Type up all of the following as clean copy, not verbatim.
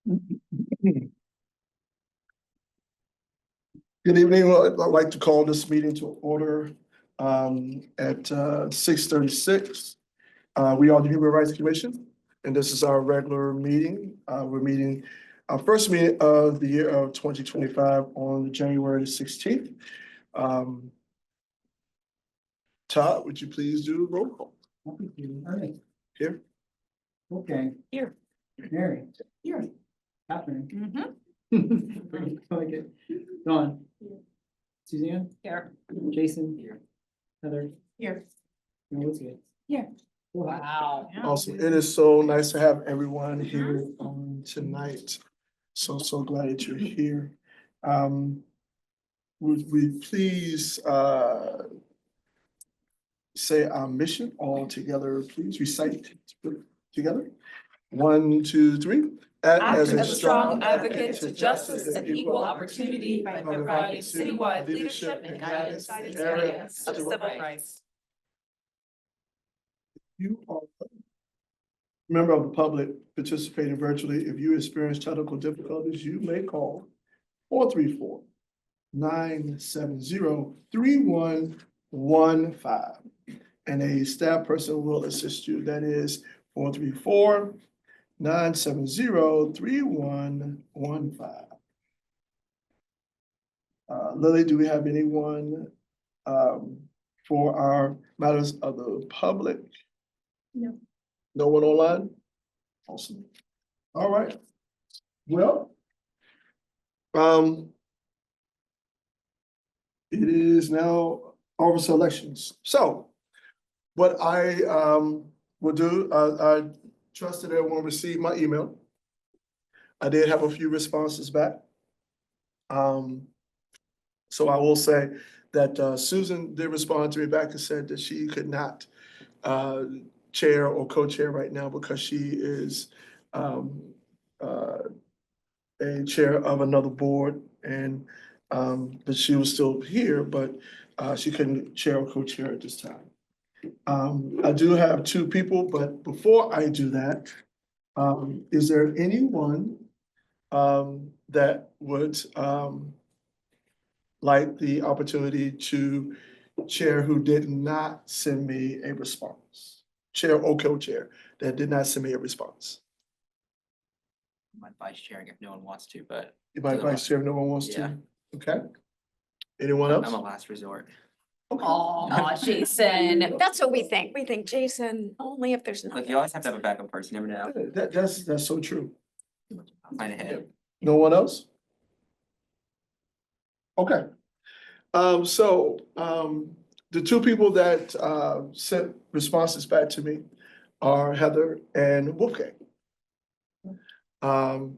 Good evening. I'd like to call this meeting to order at 6:36. We are the Human Rights Commission, and this is our regular meeting. We're meeting our first meeting of the year of 2025 on January 16th. Todd, would you please do roll call? All right, Here? okay. Here. Mary. Here. Catherine. Mm-hmm. Like it. Dawn. Suzanne. Here. Jason. Here. Heather. Here. Melissa. Here. Wow. Awesome. It is so nice to have everyone here tonight. So glad that you're here. Would we please say our mission all together, please recite together. 1, 2, 3. Act as a strong advocate to justice and equal opportunity by providing citywide leadership and guidance in areas of civil rights. You are a member of the public participating virtually. If you experience technical difficulties, you may call 434-970-3115. And a staff person will assist you. That is 434-970-3115. Lily, do we have anyone for our matters of the public? No. No one online? Awesome. All right. Well, it is now officer elections. So what I will do, I trust that everyone received my email. I did have a few responses back. So I will say that Susan did respond to me back and said that she could not chair or co-chair right now because she is a chair of another board, and but she was still here, but she couldn't chair or co-chair at this time. I do have 2 people, but before I do that, is there anyone that would like the opportunity to chair who did not send me a response? Chair or co-chair that did not send me a response. My vice chair if no one wants to, but You might vice chair if no one wants Yeah. to. Okay. Anyone I'm else? a last resort. Aw, Jason. That's what we think. We think Jason, only if there's Like nothing. you always have to have a backup person, you never know. That's so true. I'll find ahead. No one else? Okay. The 2 people that sent responses back to me are Heather and Wolfgang. And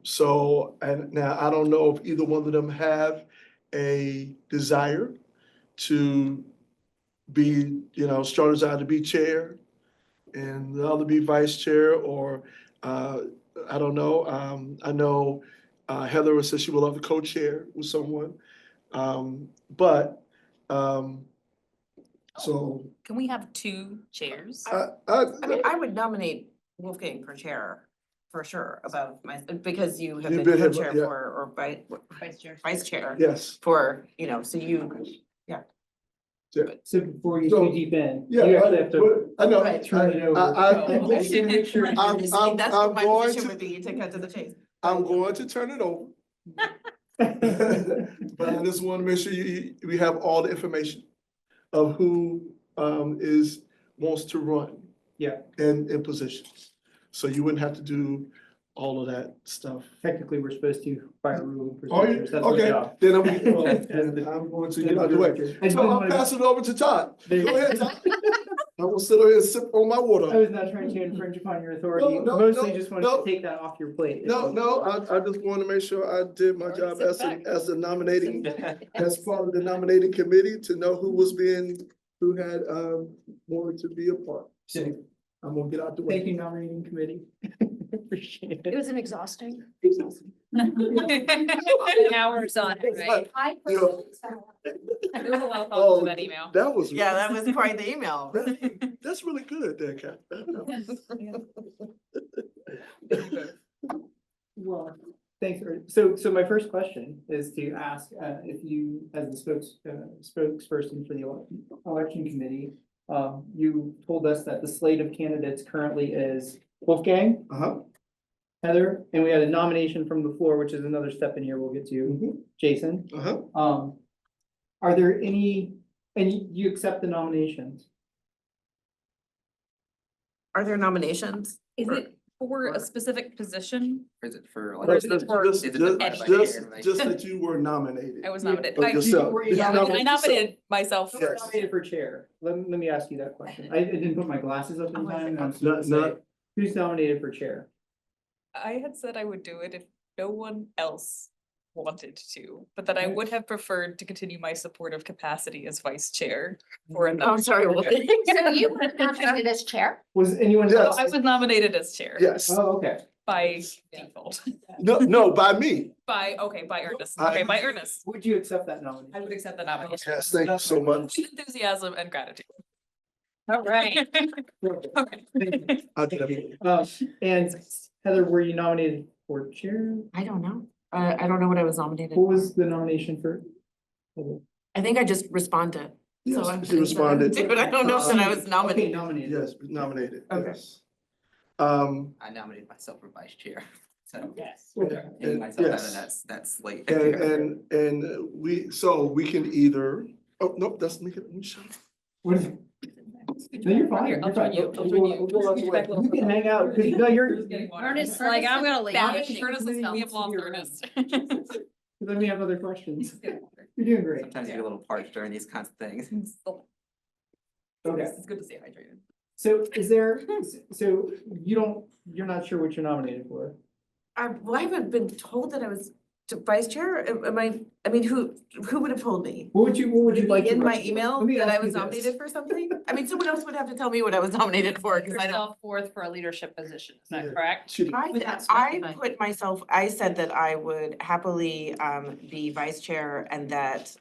now I don't know if either one of them have a desire to be, strong desire to be chair and the other be vice chair, or I don't know. I know Heather says she would love to co-chair with someone. So Can we have 2 chairs? I mean, I would nominate Wolfgang for chair, for sure, above because you have You've been been here, co-chair yeah. or vice chair yes. for, so you, So before you So, too deep in, Yeah, you actually have to I know. Right. turn it over. Make sure I'm that's going what my position to- would be, to cut to the chase. I'm going to turn it over. But I just want to make sure we have all the information of who wants to run. Yeah. In positions. So you wouldn't have to do all of that stuff. Technically, we're supposed to fire rule and Are you? procedures. That's my Okay, job. then I'm going to get out of the way. I just So didn't I'll wanna- pass it over to Todd. There- Go ahead, Todd. I will sit here and sip on my I water. was not trying to infringe upon your authority, No, mostly just wanted no. to take that off your plate. No, I just want to make sure I did my job as the nominating, as part of the nominating committee to know who had wanted to be a part. So I'm gonna get out the way. Thank you, nominating committee. Appreciate It it. was an exhausting. Hours on it, right? Yeah. There was a lot of Oh, thought to that email. That was. Yeah, that was quite the email. That's really good there, Kat. Well, Thanks, so my first question is to ask, if you, as the spokesperson for the election committee, you told us that the slate of candidates currently is Wolfgang, Uh-huh. Heather, and we had a nomination from the floor, which is another step in here we'll get to, Mhm. Jason. Uh-huh. Are there any, and you accept the nominations? Are there nominations? Is it for a specific position? Or is it for Or like? is it for- Is it divided by chair, like- Just that you were nominated. I was Yeah. nominated. Of I yourself. were You you I nominated nominated myself. Who was Yes. nominated for chair? Let me ask you that question. I didn't put my glasses up in Oh, I time. forgot. I'm supposed to Not- say, who's nominated for chair? I had said I would do it if no one else wanted to, but that I Okay. would have preferred to continue my supportive capacity as vice chair for Mhm. another. Oh, I'm sorry, what? So you were nominated as chair? Was anyone Yes. else? I was nominated as chair. Yes. Oh, okay. By default. No, by me. By Ernest. I- Okay, by Ernest. Would you accept that I nomination? would accept the nomination. Yes, thank you so much. With enthusiasm and gratitude. All right. Perfect. Okay. Thank you. I'll do that. And Heather, were you nominated for chair? I don't know. I don't know what I was nominated. What was the nomination for? I think I just responded. So I'm Yes, she responded. But I don't know if that I was Okay, nominated. nominated. Yes, nominated, Okay. yes. I nominated myself for vice chair, so. Yes. Okay. And myself out of Yes. that slate. And we can either, oh, no, that's me. What is it? No, you're fine. Here, I'll You're fine. join you. I'll We'll join go- you. we'll go out the way. Back a little You can further. hang out, 'cause no, you're, Ernest, like, I'm gonna leave. Ernest is, we have lost Ernest. then we have other questions. You're doing great. Sometimes you get a little parched during these kinds of things. Okay. It's good to stay hydrated. So you're not sure what you're nominated for? Well, I haven't been told that I was vice chair. Am I mean, who would have told me? What would you like? to In my run for? email Let me that ask I you was this. nominated for something? I mean, someone else would have to tell me what I was nominated for, because I don't. Yourself forth for a leadership position, is Yeah. that correct? She- I put myself, I said that I would happily be vice chair, and that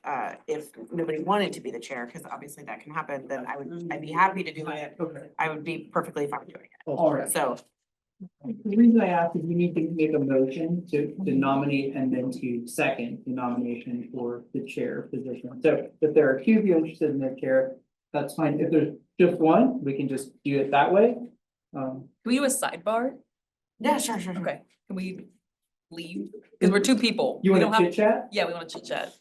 if nobody wanted to be the chair, because obviously that can happen, then I'd be happy to do it. Okay, I would be perfectly fine doing it. all right. So, The reason I asked is we need to make a motion to nominate and then to second the nomination for the chair position. So if there are two of you interested in the chair, that's fine. If there's just one, we can just do it that way. Can we do a sidebar? yeah, sure. Okay, can we leave? Because we're two people. You We want don't to have. chit chat? Yeah, we want to chit chat.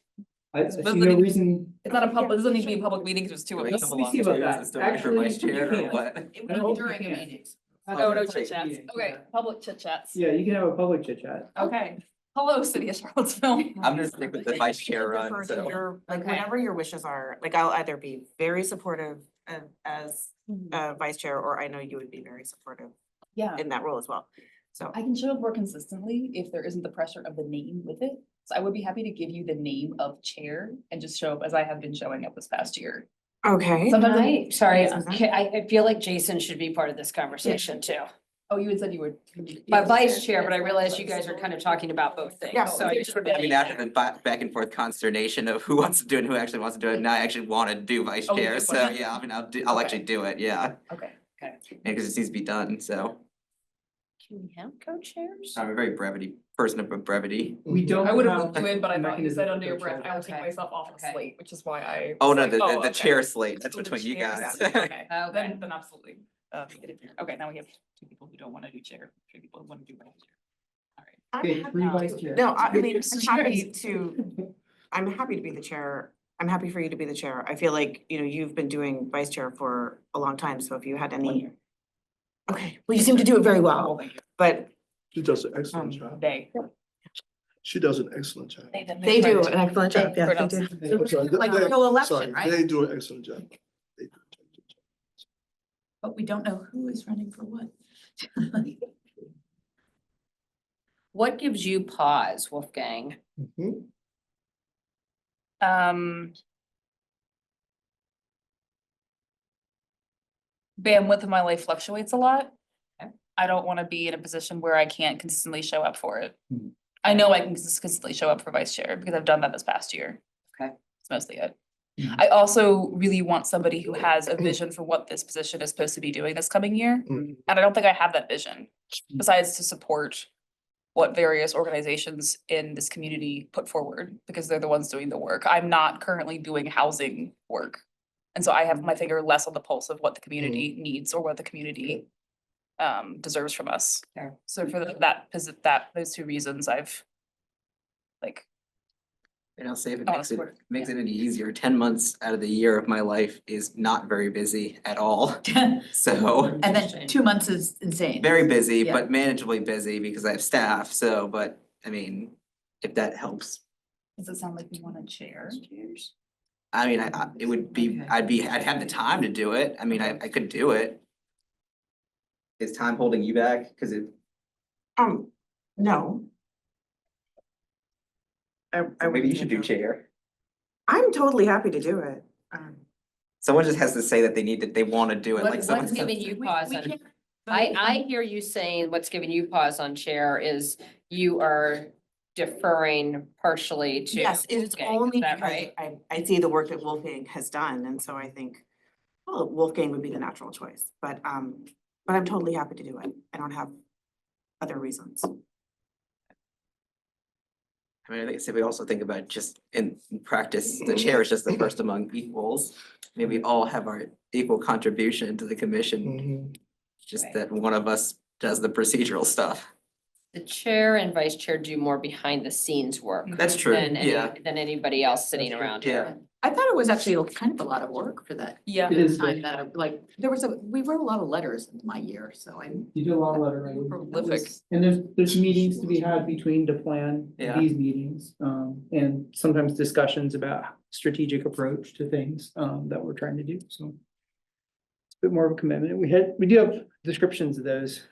I see no reason. It's not a public, it doesn't need to be a public meeting because there's two of us. Let me see about that. Is this still for vice Actually, chair you or can. what? It I hope was you during the can. meetings. Oh, no Public chit chats. meeting, Okay, public chit chats. Yeah, you can have a public chit chat. Okay. Hello, City of Charlottesville. I'm gonna stick with the vice chair run, Defer to so. your- Like Okay. whatever your wishes are, like I'll either be very supportive as vice chair, or I know you would be very supportive Yeah, in that role as well. So, I can show up more consistently if there isn't the pressure of the name with it. So I would be happy to give you the name of chair and just show up as I have been showing up this past year. okay. Sometimes I- Right, sorry, Yeah. I feel like Jason should be part of this conversation too. Oh, you had said you would. By vice chair, but I realize you guys are kind of talking about both things, Yeah, so I just wanted to I mean, be after there. the back and forth consternation of who wants to do it and who actually wants to do it, now I actually want to do vice Oh, you chair, do so want to? yeah, I mean, I'll Okay. actually do it, yeah. Okay. And because it needs to be done, so Can we have co-chairs? I'm a very person of brevity. We don't. I would have have moved you in, but I thought you mechanism said for under your co-chair. breath, I will take Okay. myself off the Okay. slate, which is why I. Oh, was no, like, the okay. chair slate, that's So the between you chair- guys. Okay, Okay. then absolutely. Okay, now we have two people who don't want to do chair, three people who want to do vice chair. All right. Okay, three vice chair. No, I mean, I'm happy to be the chair. I'm happy for you to be the chair. I feel like, you've been doing vice chair for a long time, so if you had any. Okay, well, you seem to do it very well, Thank you. but She does an excellent job. They. She does an excellent job. they do an excellent job, yeah, they Pronounce do. I'm sorry, Like they- a whole election, sorry, right? They do an excellent job. They do an excellent job. But we don't know who is running for what. What gives you pause, Wolfgang? Mhm. Bandwidth of my life fluctuates a lot. Okay. I don't want to be in a position where I can't consistently show up for it. Mhm. I know I can consistently show up for vice chair because I've done that this past year. Okay. That's mostly it. Mhm. I also really want somebody who has a vision for what this position is supposed to be doing this coming year. Mhm. And I don't think I have that vision, besides to support what various organizations in this community put forward, because they're the ones doing the work. I'm not currently doing housing work. And so I have my finger less on the pulse of what the community needs or what the community deserves from us. Fair. So for those two reasons, I've like, And I'll say if it I wanna makes it, support it, makes it any easier, 10 months out of the year of my life is not very busy at all. So, And then 2 months is insane. very busy, Yeah. but manageably busy because I have staff, so, but, I mean, if that helps. does it sound like you want to chair? I mean, it would be, I'd have the time to do it, I mean, I could do it. Is time holding you back? Cause it, No. I maybe wouldn't you say should do no. chair. I'm totally happy to do it. Someone just has to say that they wanna do it, like What's someone. giving you pause we on, can't I hear you saying what's giving you pause on chair is you are deferring partially to. Yes, it's Wolfgang, is only that because right? I see the work that Wolfgang has done, and so I think, well, Wolfgang would be the natural choice, but I'm totally happy to do it. I don't have other reasons. I mean, I think, so we also think about just in practice, the chair is just the first among equals. Maybe we all have our equal contribution to the commission, Mhm. just Right. that one of us does the procedural stuff. The chair and vice chair do more behind the scenes work. That's true, Than yeah. than anybody else sitting That's true. around Yeah. here. I thought it was actually kind of a lot of work for that. Yeah. It is Time that, like, we wrote a lot of letters in my year, so I'm. You do a lot of letter writing. Prolific. And there's meetings to be had between the plan, Yeah. these meetings, and sometimes discussions about strategic approach to things, that we're trying to do, so. It's a bit more of a commitment. We do have descriptions of those,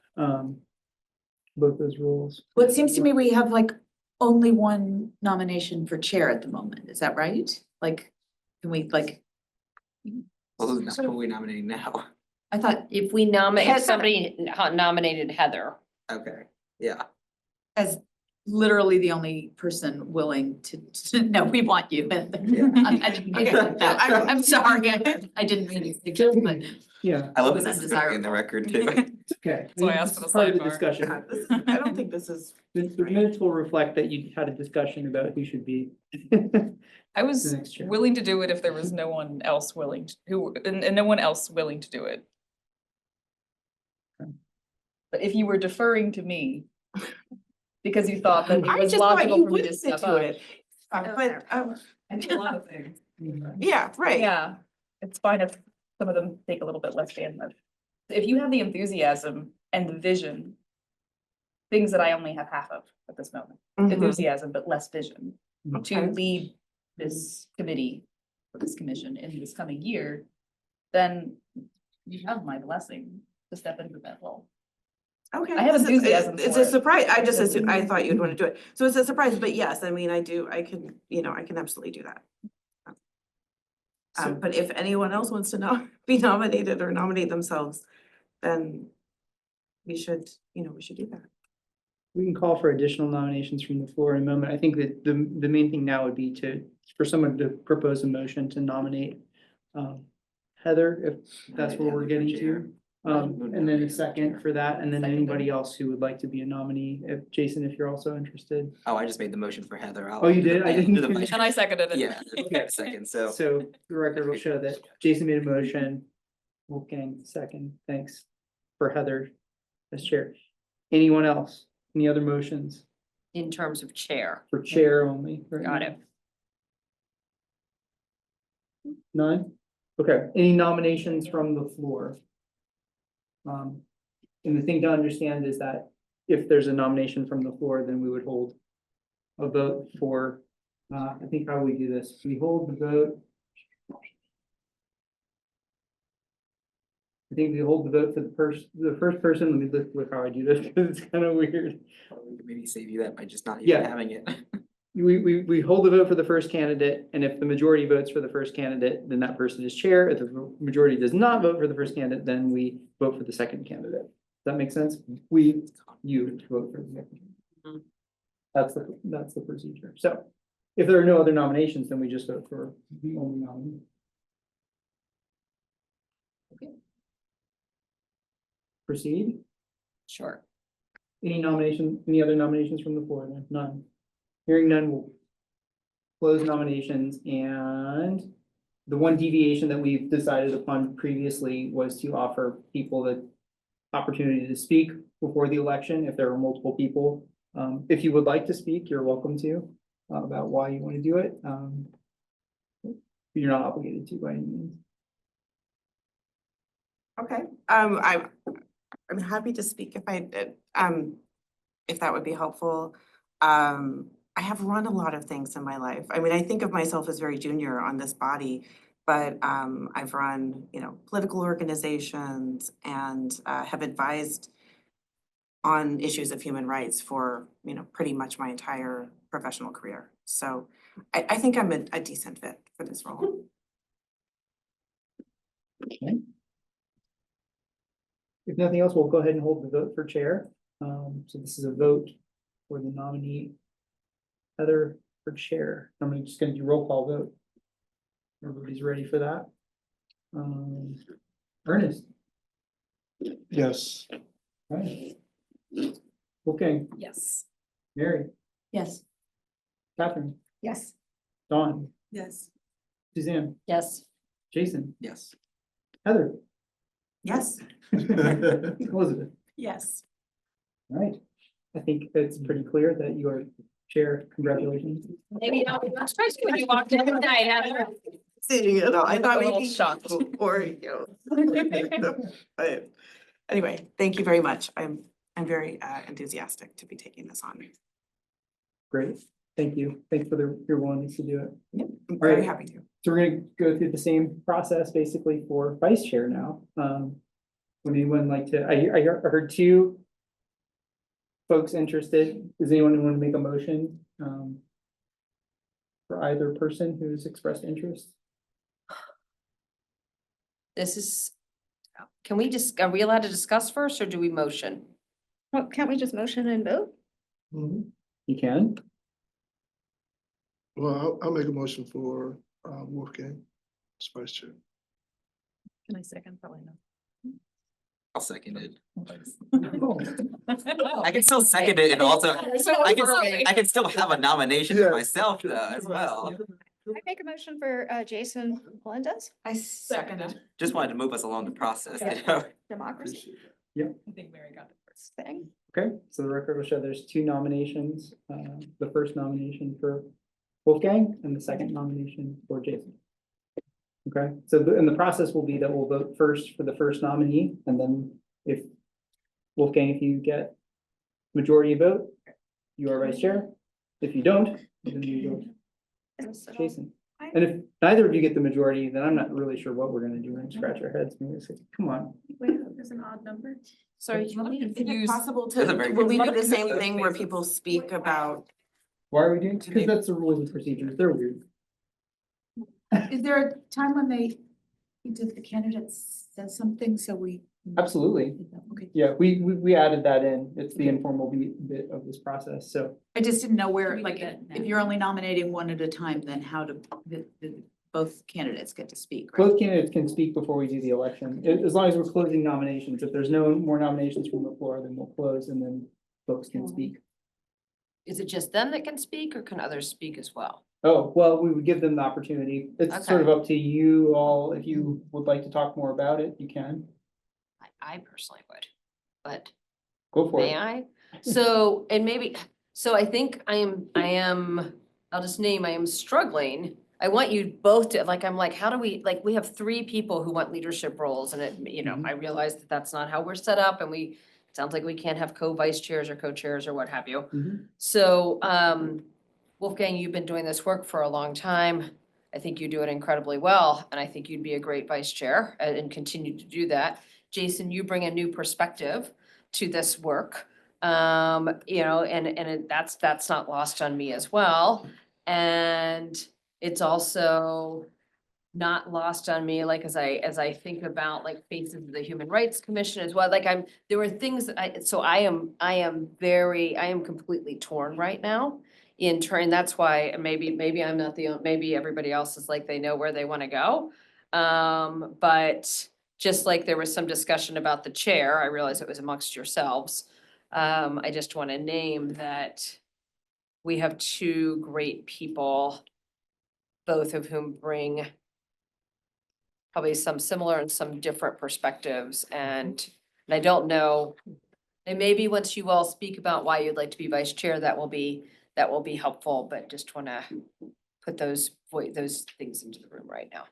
both those rules. Well, it seems to me we have like only one nomination for chair at the moment, is that right? Like, can we like, Well, who's who are we nominating now? I thought If we nominate, Heather. somebody nominated Heather, Okay, yeah, as literally the only person willing to, no, we want you. I didn't mean it like that. I'm sorry, I didn't mean to suggest, but. Yeah, I love Was this is in the undesirable. record too. okay. why I This asked for is the part of the sidebar. discussion. I don't think this is. The minutes will reflect that you had a discussion about who should be. I was The next chair. willing to do it if there was no one else willing and no one else willing to do it. Okay. But if you were deferring to me, because you thought that it I was just thought logical you for me to would step do up. it. But, I do a lot of things. yeah, right. Yeah, it's fine if some of them take a little bit less bandwidth. If you have the enthusiasm and the vision, things that I only have half of at this moment, Mhm. enthusiasm, but less vision, to Okay. lead this committee, or this commission in this coming year, then you have my blessing to step into that role. Okay. I have this is- enthusiasm It's for a it. surprise. I just assumed, I thought you'd want to do it. So it's a surprise, but yes, I mean, I can, I can absolutely do that. So- But if anyone else wants to be nominated or nominate themselves, then we should do that. We can call for additional nominations from the floor in a moment. I think that the main thing now would be for someone to propose a motion to nominate Heather, if that's where we're getting to. And then a second for that, and then anybody else who would like to be a nominee, Jason, if you're also interested. Oh, I just made the motion for Heather. I'll Oh, you do the- did? I yeah, didn't do the hear vice you. And I seconded it. Yeah, Okay. second, so. So the record will show that Jason made a motion, Wolfgang second, thanks for Heather as chair. Anyone else? Any other motions in terms of chair. for chair only? right Got now? it. None? Okay, any nominations from the floor? And the thing to understand is that if there's a nomination from the floor, then we would hold a vote for, I think how we do this, we hold the vote. I think we hold the vote for the first person, let me look how I do this, because it's kind of weird. We could maybe save you that by just not Yeah. even having it. We hold the vote for the first candidate, and if the majority votes for the first candidate, then that person is chair. If the majority does not vote for the first candidate, then we vote for the second candidate. Does that make sense? You vote for the second. Mhm. That's the procedure. So if there are no other nominations, then we just vote for the only nominee. Proceed. Sure. Any other nominations from the floor then? None. Hearing none, we'll close nominations, and the one deviation that we've decided upon previously was to offer people the opportunity to speak before the election if there are multiple people. If you would like to speak, you're welcome to, about why you want to do it. You're not obligated to by any means. Okay, I'm happy to speak if that would be helpful. I have run a lot of things in my life. I mean, I think of myself as very junior on this body, but I've run, political organizations and have advised on issues of human rights for, pretty much my entire professional career. So I think I'm a decent fit for this role. If nothing else, we'll go ahead and hold the vote for chair. So this is a vote for the nominee Heather for chair. I'm just gonna do roll call vote. Everybody's ready for that? Ernest? Yes. Right. Okay, Yes. Mary, Yes. Catherine, Yes. Dawn, Yes. Suzanne, Yes. Jason, Yes. Heather, Yes. Elizabeth. Yes. All right. I think it's pretty clear that you are chair. Congratulations. Maybe not, especially when you walked in tonight, Heather. See, I thought A little maybe, shocked. or, but anyway, thank you very much. I'm very enthusiastic to be taking this on. Great. Thank you. Thanks for your willingness to do it. I'm very Right. happy to. So we're gonna go through the same process basically for vice chair now. Would anyone like to, I heard two folks interested. Does anyone want to make a motion? For either person who's expressed interest? This is, can we just, are we allowed to discuss first or do we motion? Well, can't we just motion and vote? You can. Well, I'll make a motion for Wolfgang as vice chair. Can I second? Probably not. I'll second it. I can still second it and also, I can still have a nomination for Yeah. myself though as well. I make a motion for Jason Melendez, I second. Just wanted to move us along the process, democracy I think Mary got it first. thing. Okay, so the record will show there's two nominations. The first nomination for Wolfgang and the second nomination for Jason. Okay, so and the process will be that we'll vote first for the first nominee, and then if Wolfgang, if you get majority vote, you are vice chair. If you don't, then you go Jason. And if neither of you get the majority, then I'm not really sure what we're gonna do. We're gonna scratch our heads. Maybe say, come on. Wait, there's an odd number. Sorry, Is it possible That's a to, very will good we do the point. same thing where people speak about? Why are we doing? Because that's the rules and procedures. They're weird. Is there a time when the candidate says something, so we? Absolutely. Okay. Yeah, we added that in. It's the informal bit of this process, so. I just didn't know where, We like, did that if now. you're only nominating one at a time, then how do both candidates get to speak, right? Both candidates can speak before we do the election, as long as we're closing nominations. If there's no more nominations from the floor, then we'll close and then folks can speak. Is it just them that can speak or can others speak as well? Oh, well, we would give them the opportunity. It's sort of up to you all. If you would like to talk more about it, you can. I personally would, but Go for may it. I? So, and maybe, so I think I am, I'll just name, I am struggling. I want you both to, like, I'm like, how do we, like, we have three people who want leadership roles and it, I realize that that's not how we're set up and it sounds like we can't have co-vice chairs or co-chairs or what have you. Mhm. So, Wolfgang, you've been doing this work for a long time. I think you do it incredibly well, and I think you'd be a great vice chair and continue to do that. Jason, you bring a new perspective to this work. And that's not lost on me as well. And it's also not lost on me, like, as I think about like faces of the Human Rights Commission as well, like there were things that I am completely torn right now. In turn, that's why maybe I'm not maybe everybody else is like, they know where they want to go. But just like there was some discussion about the chair, I realize it was amongst yourselves. I just want to name that we have two great people, both of whom bring probably some similar and some different perspectives, and I don't know, and maybe once you all speak about why you'd like to be vice chair, that will be helpful, but just want to put those things into the room right now.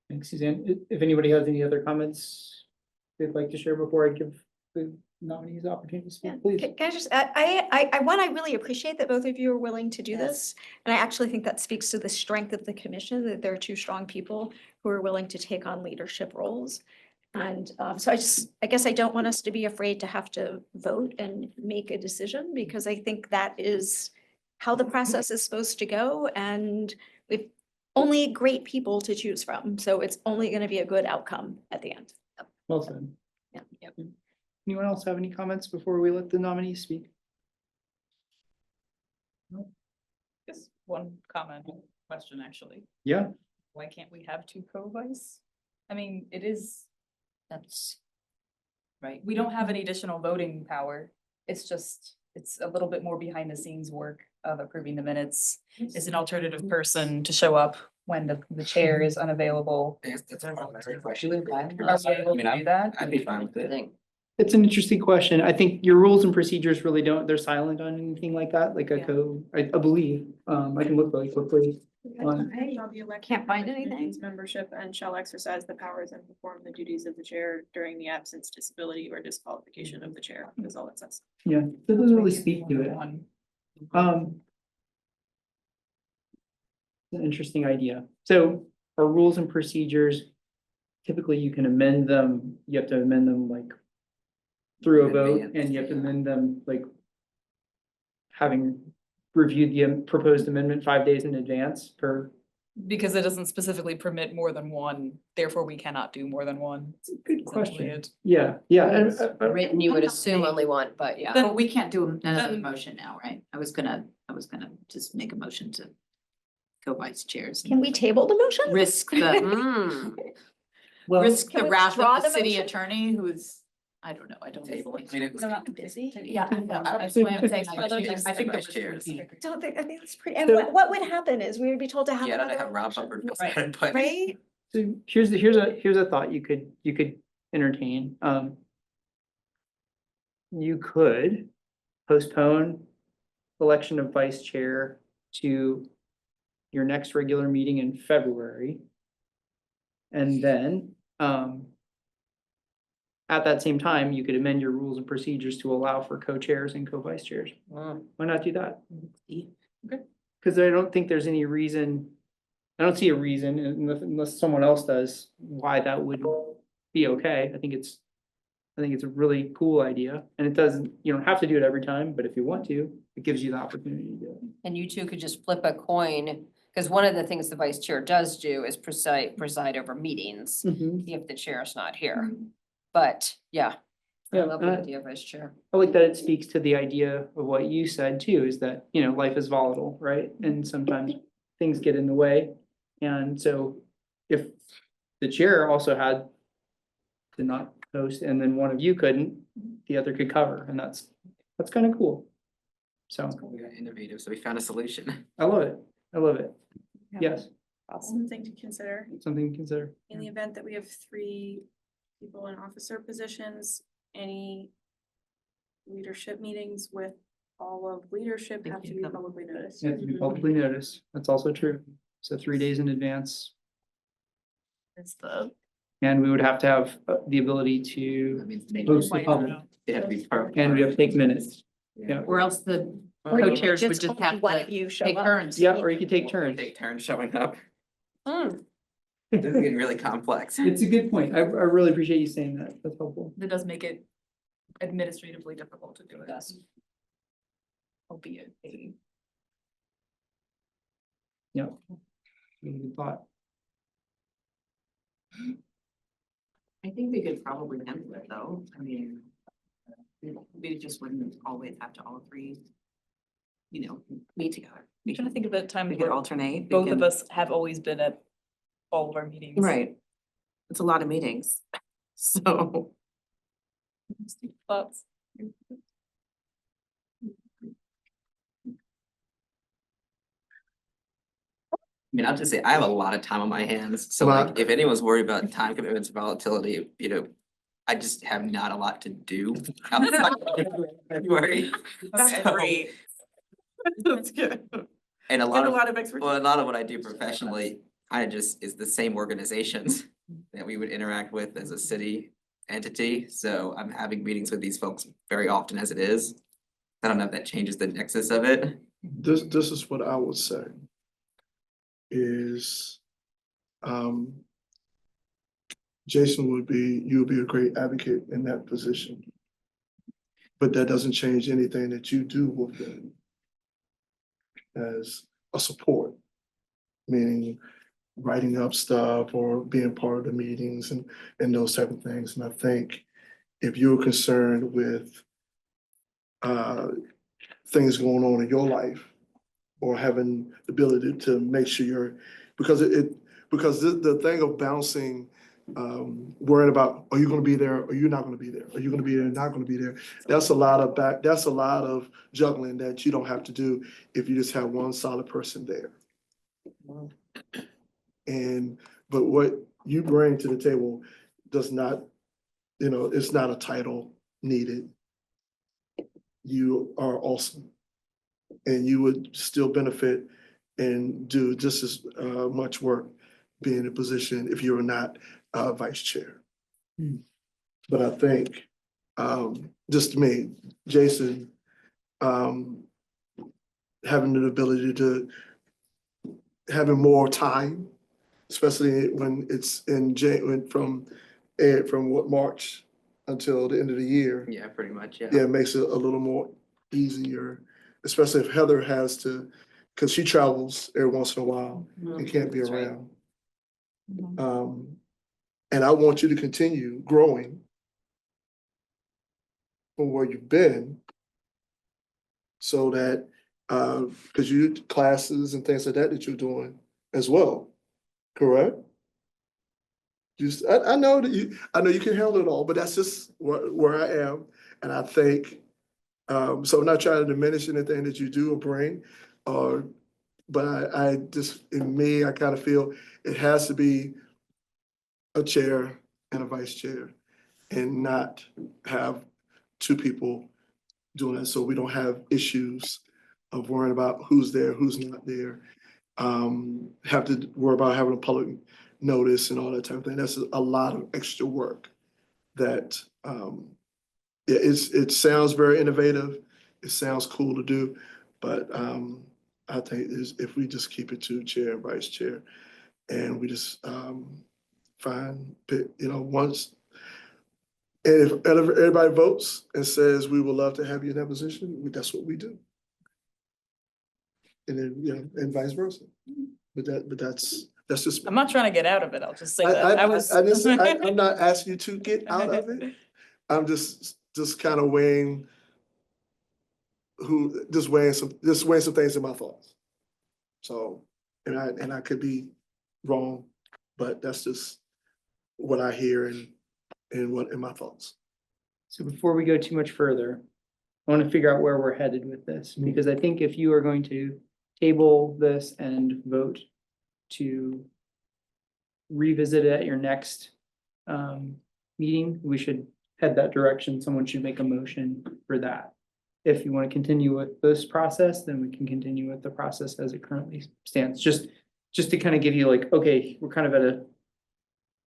Thanks, Suzanne. If anybody has any other comments they'd like to share before I give the nominees opportunity to Yeah, speak, please. Can I just, I really appreciate that both of you are willing to do this. And I actually think that speaks to the strength of the commission, that there are two strong people who are willing to take on leadership roles. And so I guess I don't want us to be afraid to have to vote and make a decision, because I think that is how the process is supposed to go. And we've only great people to choose from, so it's only going to be a good outcome at the end. Well said. Yeah. Yep. Anyone else have any comments before we let the nominees speak? Just one comment, question, actually. Yeah, Why can't we have two co-vice? I mean, it is, That's right. we don't have any additional voting power. It's just, it's a little bit more behind the scenes work of approving the minutes. Is an alternative person to show up when the chair is unavailable. I guess that's a very question. Are we able to do that? I'd be fine with it. it's an interesting question. I think your rules and procedures really don't, they're silent on anything like that, like a Yeah. I believe. I can look really quickly. Can't find anything. Membership and shall exercise the powers and perform the duties of the chair during the absence, disability, or disqualification of the chair, is all it says. Yeah, it doesn't really speak to it. An interesting idea. So our rules and procedures, typically you can amend them, you have to amend them like through a vote, and you have to amend them like having reviewed the proposed amendment 5 days in advance per. Because it doesn't specifically permit more than one, therefore we cannot do more than one. It's a good Essentially question. it. Yeah, yeah. and, Written, you would assume only one, but yeah. But we can't do another then- motion now, right? I was gonna just make a motion to go vice chairs. Can we table the motion? Risk the, Mm. Well, risk Can the we wrath withdraw of the the city motion? attorney who's, I don't know, I don't. Table it. I mean, it was- Busy? Yeah, I know, that's why I'm saying. I think Vice the chairs. Don't think, I think that's pretty, and So- what would happen is we would be told to have Yeah, I don't know another how Rob election, Hubbard feels about it, but. right? so here's a thought you could entertain. You could postpone election of vice chair to your next regular meeting in February. And then, at that same time, you could amend your rules and procedures to allow for co-chairs and co-vice chairs. Mm. Why not do that? Okay. Cause I don't think there's any reason, I don't see a reason unless someone else does, why that would be okay. I think it's a really cool idea, and it doesn't, you don't have to do it every time, but if you want to, it gives you the opportunity to do it. And you two could just flip a coin, because one of the things the vice chair does do is preside over meetings if the chair is not here. But yeah, I Yeah, love the idea of vice chair. I like that it speaks to the idea of what you said too, is that, you know, life is volatile, right? And sometimes things get in the way. And so if the chair also had to not host and then one of you couldn't, the other could cover, and that's kind of cool. So We got innovative, so we found a solution. I love it. I love it. Yes, Something to consider something to consider. in the event that we have 3 people in officer positions, any leadership meetings with all of leadership have to be publicly noticed. It has to be publicly noticed. That's also true. So 3 days in advance. It's the. And we would have to have the ability That to means they host the public, have to be part. and we have to take minutes. Yeah. Or else the Or you co-chairs would just only have one of to you show take up. turns. Yeah, or you could take turns. Take turns showing up. Mm. This is getting really complex. It's a good point. I really appreciate you saying that. That's helpful. That does make it administratively difficult to do it. Yes. Albeit a. Yeah. Really good thought. I think we could probably handle it though, I mean. We just wouldn't always have to all 3. Meet together. I'm trying to think of a time We could where alternate. we both of can- us have always been at all of our meetings. Right. It's a lot of meetings, so. Thoughts? I mean, I'll just say, I have a lot of time on my hands, so My- like, if anyone's worried about time commitments, volatility, you know. I just have not a lot to do outside of February. That's So- great. That's good. And a Get lot a of, lot of expertise. well, a lot of what I do professionally, kind of just is the same organizations that we would interact with as a city entity, so I'm having meetings with these folks very often as it is. I don't know if that changes the nexus of it. This is what I would say. Is, Jason you would be a great advocate in that position. But that doesn't change anything that you do with them as a support. Meaning writing up stuff or being part of the meetings and those type of things. And I think if you're concerned with things going on in your life or having the ability to make sure because the thing of bouncing, worrying about, are you gonna be there? Are you not gonna be there? Are you gonna be there? Not gonna be there? That's a lot of juggling that you don't have to do if you just have one solid person there. But what you bring to the table does not, it's not a title needed. You are awesome. And you would still benefit and do just as much work being in a position if you were not vice chair. But I think, just me, Jason, having the ability to having more time, especially when it's from what, March until the end of the year. Yeah, pretty much, yeah. Yeah, it makes it a little more easier, especially if Heather has to, because she travels every once in a while and can't be That's right. around. And I want you to continue growing from where you've been so that, because you classes and things like that you're doing as well, correct? Just, I know I know you can handle it all, but that's just where I am. And I think, so I'm not trying to diminish anything that you do or bring, but I just, in me, I kind of feel it has to be a chair and a vice chair and not have two people doing it, so we don't have issues of worrying about who's there, who's not there. Have to worry about having a public notice and all that type of thing. That's a lot of extra work that, it sounds very innovative. It sounds cool to do, but I think if we just keep it to chair and vice chair, and we just once, and if everybody votes and says we would love to have you in that position, that's what we do. And then, and vice versa. But that's just. I'm not trying to get out of it, I'll just say I- that. I'm not asking you to get out of it. I'm just kind of weighing some things in my thoughts. So, and I could be wrong, but that's just what I hear and what in my thoughts. So before we go too much further, I want to figure out where we're headed with this, because I think if you are going to table this and vote to revisit it at your next meeting, we should head that direction. Someone should make a motion for that. If you want to continue with this process, then we can continue with the process as it currently stands. Just to kind of give you like, okay, we're kind of at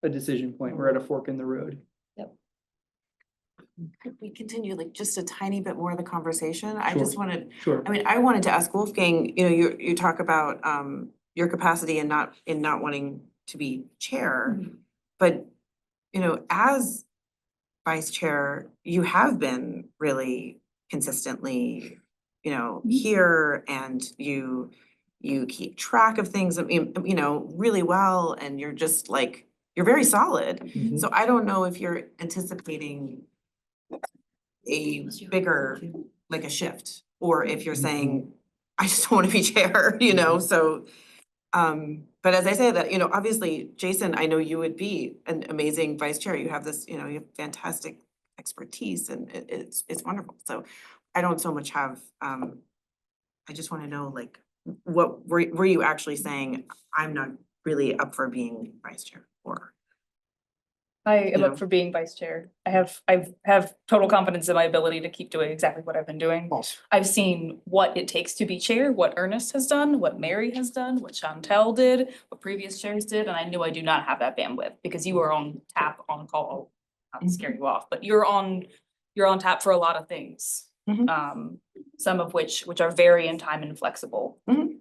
a decision point. We're at a fork in the road. Could we continue like just a tiny bit more of the conversation? I just Sure. wanted, Sure. I mean, I wanted to ask Wolfgang, you talk about your capacity and not wanting to be chair. But, as vice chair, you have been really consistently, here, and you keep track of things, really well, and you're just like, you're very solid. So I don't know if you're anticipating a bigger, like a shift, or if you're saying, I just don't want to be chair, so. But as I say that, obviously, Jason, I know you would be an amazing vice chair. You have this, you have fantastic expertise and it's wonderful. So I don't so much have, I just wanna know like, what were you actually saying, I'm not really up for being vice chair or? I am You up know. for being vice chair. I have total confidence in my ability to keep doing exactly what I've been doing. Awesome. I've seen what it takes to be chair, what Ernest has done, what Mary has done, what Chantel did, what previous chairs did, and I knew I do not have that bandwidth because you are on tap, on call. Not to scare you off, but you're on tap for a lot of things. Mhm. Some of which are very in time and flexible. Mhm.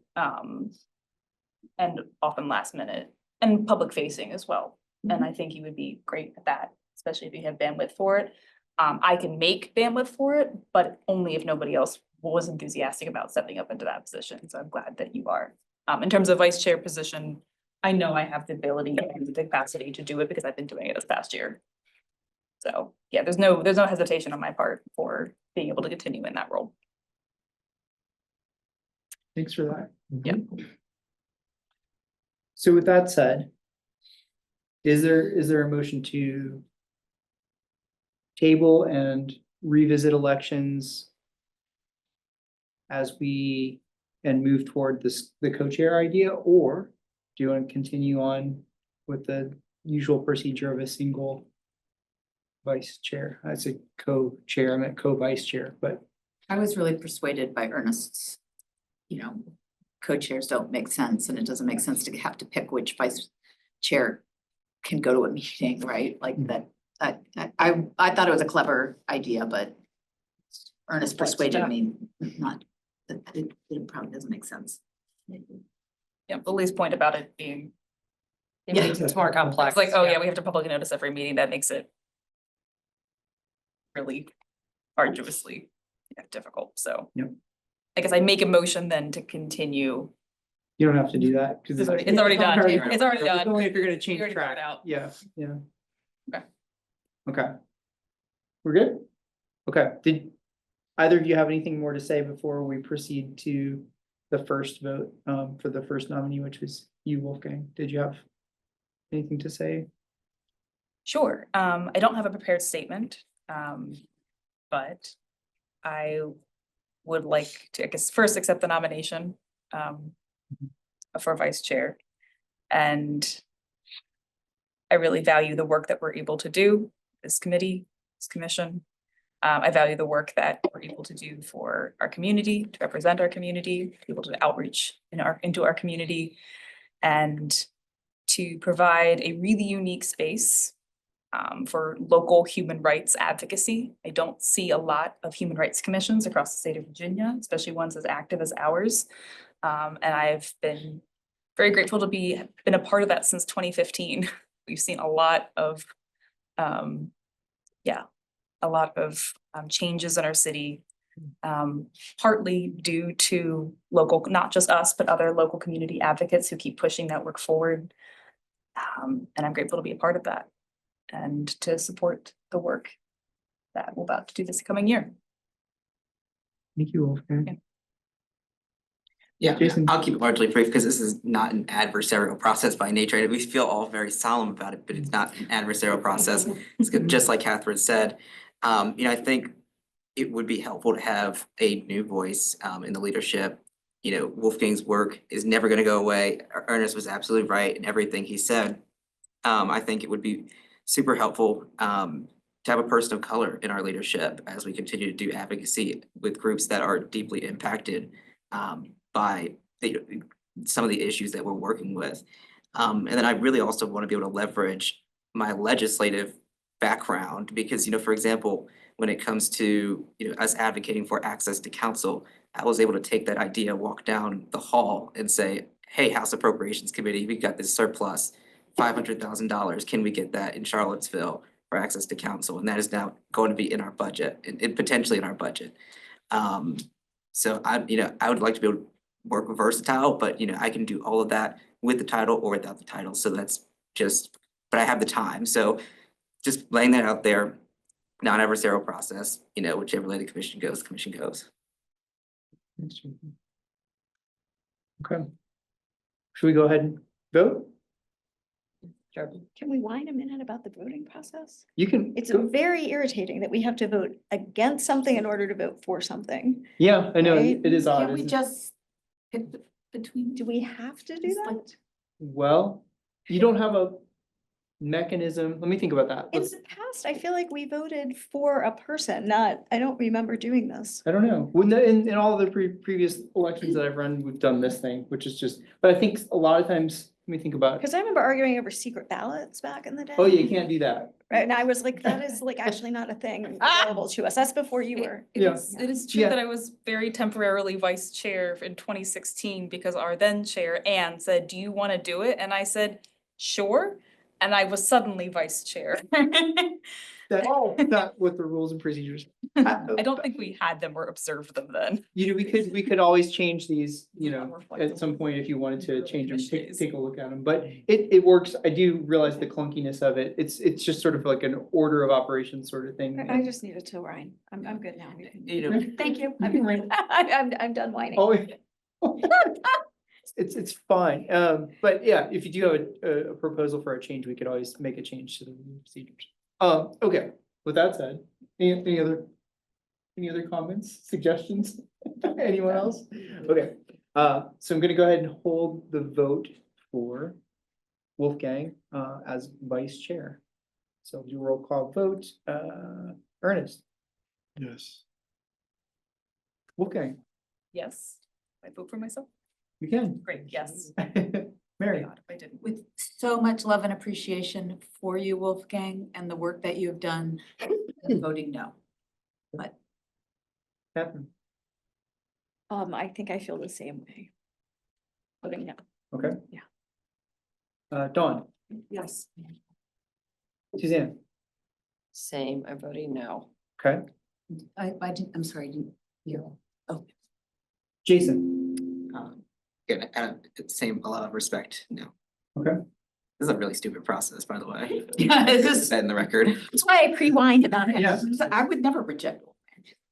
And often last minute and public facing as well. And I think you would be great at that, especially if you have bandwidth for it. I can make bandwidth for it, but only if nobody else was enthusiastic about stepping up into that position. So I'm glad that you are. In terms of vice chair position, I know I have the ability and the capacity to do it because I've been doing it this past year. So yeah, there's no hesitation on my part for being able to continue in that role. Thanks for that. Yeah. So with that said, is there a motion to table and revisit elections as we move toward the co-chair idea, or do you want to continue on with the usual procedure of a single vice chair? I say co-chair, I meant co-vice chair, but I was really persuaded by Ernest's, co-chairs don't make sense, and it doesn't make sense to have to pick which vice chair can go to a meeting, right? Like that, I thought it was a clever idea, but Ernest persuaded me not, that it probably doesn't make sense. Yeah, Lily's point about it being. It Yeah. makes it more complex, like, oh yeah, we have to publicly notice every meeting, that makes it. Really arduously difficult, so. Yep. I guess I make a motion then to continue. you don't have to do that. 'Cause It's already done. It's already done. Only if you're gonna change already track. figured out. Yeah, yeah. Okay. Okay. We're good? Okay, did either of you have anything more to say before we proceed to the first vote, for the first nominee, which was you, Wolfgang? Did you have anything to say? Sure, I don't have a prepared statement, but I would like to, I guess, first accept the nomination, for vice chair. And I really value the work that we're able to do, this committee, this commission. I value the work that we're able to do for our community, to represent our community, to be able to outreach into our community, and to provide a really unique space for local human rights advocacy. I don't see a lot of human rights commissions across the state of Virginia, especially ones as active as ours. And I've been very grateful to been a part of that since 2015. We've seen a lot of, changes in our city, partly due to local, not just us, but other local community advocates who keep pushing that work forward. And I'm grateful to be a part of that and to support the work that we're about to do this coming year. Thank you, Wolfgang. Yeah. Yeah, Jason? I'll keep it largely brief because this is not an adversarial process by nature. And we feel all very solemn about it, but it's not an adversarial process. It's good, just like Catherine said. I think it would be helpful to have a new voice in the leadership. Wolfgang's work is never gonna go away. Ernest was absolutely right in everything he said. I think it would be super helpful to have a person of color in our leadership as we continue to do advocacy with groups that are deeply impacted by some of the issues that we're working with. And then I really also want to be able to leverage my legislative background because, for example, when it comes to, us advocating for access to counsel, I was able to take that idea, walk down the hall and say, hey, House Appropriations Committee, we got this surplus, $500,000. Can we get that in Charlottesville for access to counsel? And that is now going to be in our budget and potentially in our budget. So I would like to be able to work versatile, but I can do all of that with the title or without the title. So that's just, but I have the time. So just laying that out there, non-adversarial process, whichever way the commission goes, the commission goes. Thanks, Jason. Okay. Should we go ahead and vote? Sure. Can we whine a minute about the voting process? You can. It's go- very irritating that we have to vote against something in order to vote for something. Yeah, I know, right? it is odd. Can't we isn't it? just pick between? Do we have to do Just like- that? Well, you don't have a mechanism, let me think about that. In the past, I feel like we voted for a person, not, I don't remember doing this. I don't know, when in all the previous elections that I've run, we've done this thing, which is just, but I think a lot of times, let me think about. Because I remember arguing over secret ballots back in the day. Oh, yeah, you can't do that. Right, and I was like, that is like actually not a thing available to us. That's before you were. Yeah. It is true Yeah. that I was very temporarily vice chair in 2016 because our then chair, Anne, said, do you want to do it? And I said, sure. And I was suddenly vice chair. That's not what the rules and procedures. I don't think we had them or observed them then. You know, we could always change these, you Yeah, know, more at flexible. some point if you wanted to Early change them, fish days. take a look at them, but it works. I do realize the clunkiness of it. It's just sort of like an order of operations sort of thing. I just needed to whine. I'm good now. You can- You know, Thank you. You can whine. I'm done whining. Oh, it's fine, but yeah, if you do have a proposal for a change, we could always make a change to the procedures. Okay, with that said, any other comments, suggestions? Anyone else? Okay, so I'm gonna go ahead and hold the vote for Wolfgang, as vice chair. So do a roll call vote, Ernest, Yes. Wolfgang, Yes. I vote for myself. you can. Great, yes. Mary, God, if I didn't. With so much love and appreciation for you, Wolfgang, and the work that you have done, I'm voting no. Catherine, I think I feel the same way. Voting no. okay? Yeah. Dawn, Yes. Suzanne, Same, I'm voting no. okay, I didn't, I'm sorry, I didn't hear. Oh, Jason, again, same, a lot of respect, no. okay, This is a really stupid process, by the way. yeah, it's Just just, set in the record. That's why I pre-wined about it. Yeah. I would never reject.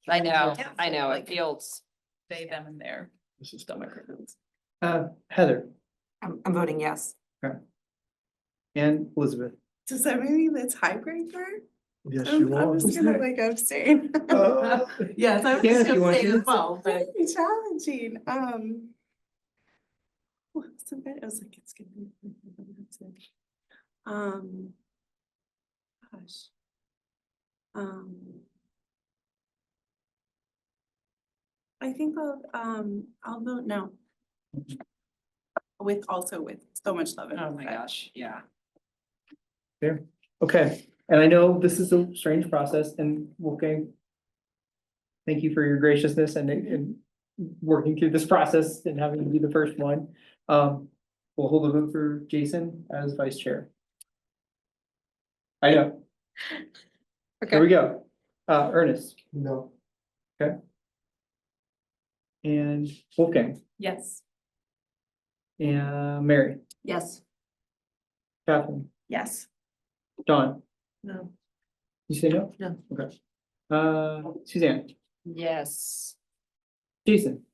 I know, Yeah. I know, Like- it feels, They, them, and their This is stomach hurts. Heather, I'm voting yes. and Elizabeth. Does that mean that's hybrid? Yes, you are. I'm just gonna like abstain. Yes, I was Yeah, just if you gonna want say to. as well, but. Very challenging. What's the bit? I was like, it's gonna be. Gosh. I think I'll vote no. With so much love and oh my respect. gosh, yeah. Okay, and I know this is a strange process and Wolfgang, thank you for your graciousness and working through this process and having to be the first one. We'll hold a vote for Jason as vice chair. I know. There we go. Ernest No. and Wolfgang Yes. and Mary, Yes. Catherine, Yes. Dawn, No. you say no? No. Okay. Suzanne, Yes. Jason,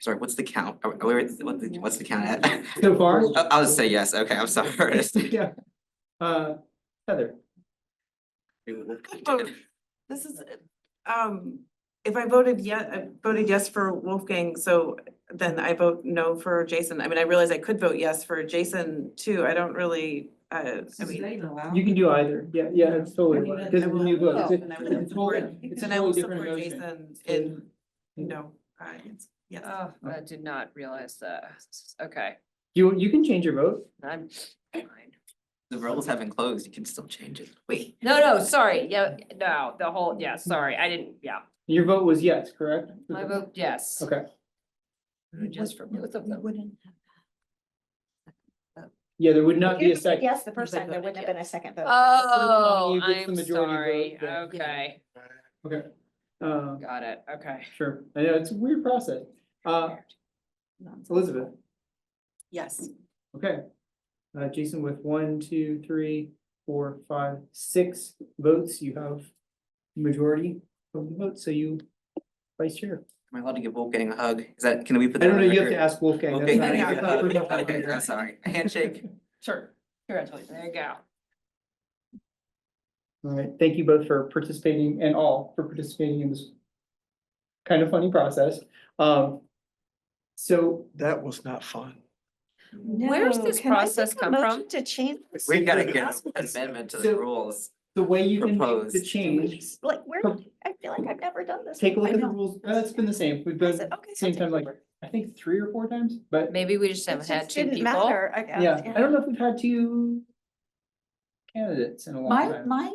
Sorry, what's the count? What's the count at? so far? I'll just say yes, okay, I'm sorry, Ernest. Yeah. Heather, This is, if I voted yes for Wolfgang, so then I vote no for Jason. I mean, I realize I could vote yes for Jason too. I don't really, I mean. you can do either. Yeah, it's totally, I because it's a new vote. will- It's and I a- will it's totally- support- it's a Then I will totally different support motion. Jason in, no, it's, yes. Oh, I did not realize that. Okay, You can change your vote. I'm fine. The roles haven't closed, you can still change it. Wait. No, sorry, yeah, no, the whole, yeah, sorry, I didn't, yeah, Your vote was yes, correct? my vote, yes. Okay, Just for both of them. yeah, there would not be a If you said second. yes the first time, there wouldn't have been a second vote. Oh, You get the I'm majority sorry, vote, yeah. okay, Okay. got it, okay. Sure, I know, it's a weird process. Elizabeth, Yes. okay. Jason with 1, 2, 3, 4, 5, 6 votes, you have majority of the votes, so you vice chair. Am I allowed to give Wolfgang a hug? Is that, can we put I that don't on know, the you have to record? ask Wolfgang. that's Okay, not- thank that's not you. for- Okay, I'm sorry. A handshake. Sure. Congratulations, there you go. All right, thank you both for participating and all for participating in this kind of funny process. So That was not fun. Where's this process come from? To change. We gotta get an amendment to the So- rules. the way you can make the Proposed. change, Like, where, I feel like I've never done this. take a look I at the know. rules. It's been the same. We've done Is it? Okay, so same take time, like, over. I think 3 or 4 times, but Maybe we just It haven't had just 2 didn't people. matter, I guess. yeah, I don't know if we've had 2 candidates in a long My, time. my,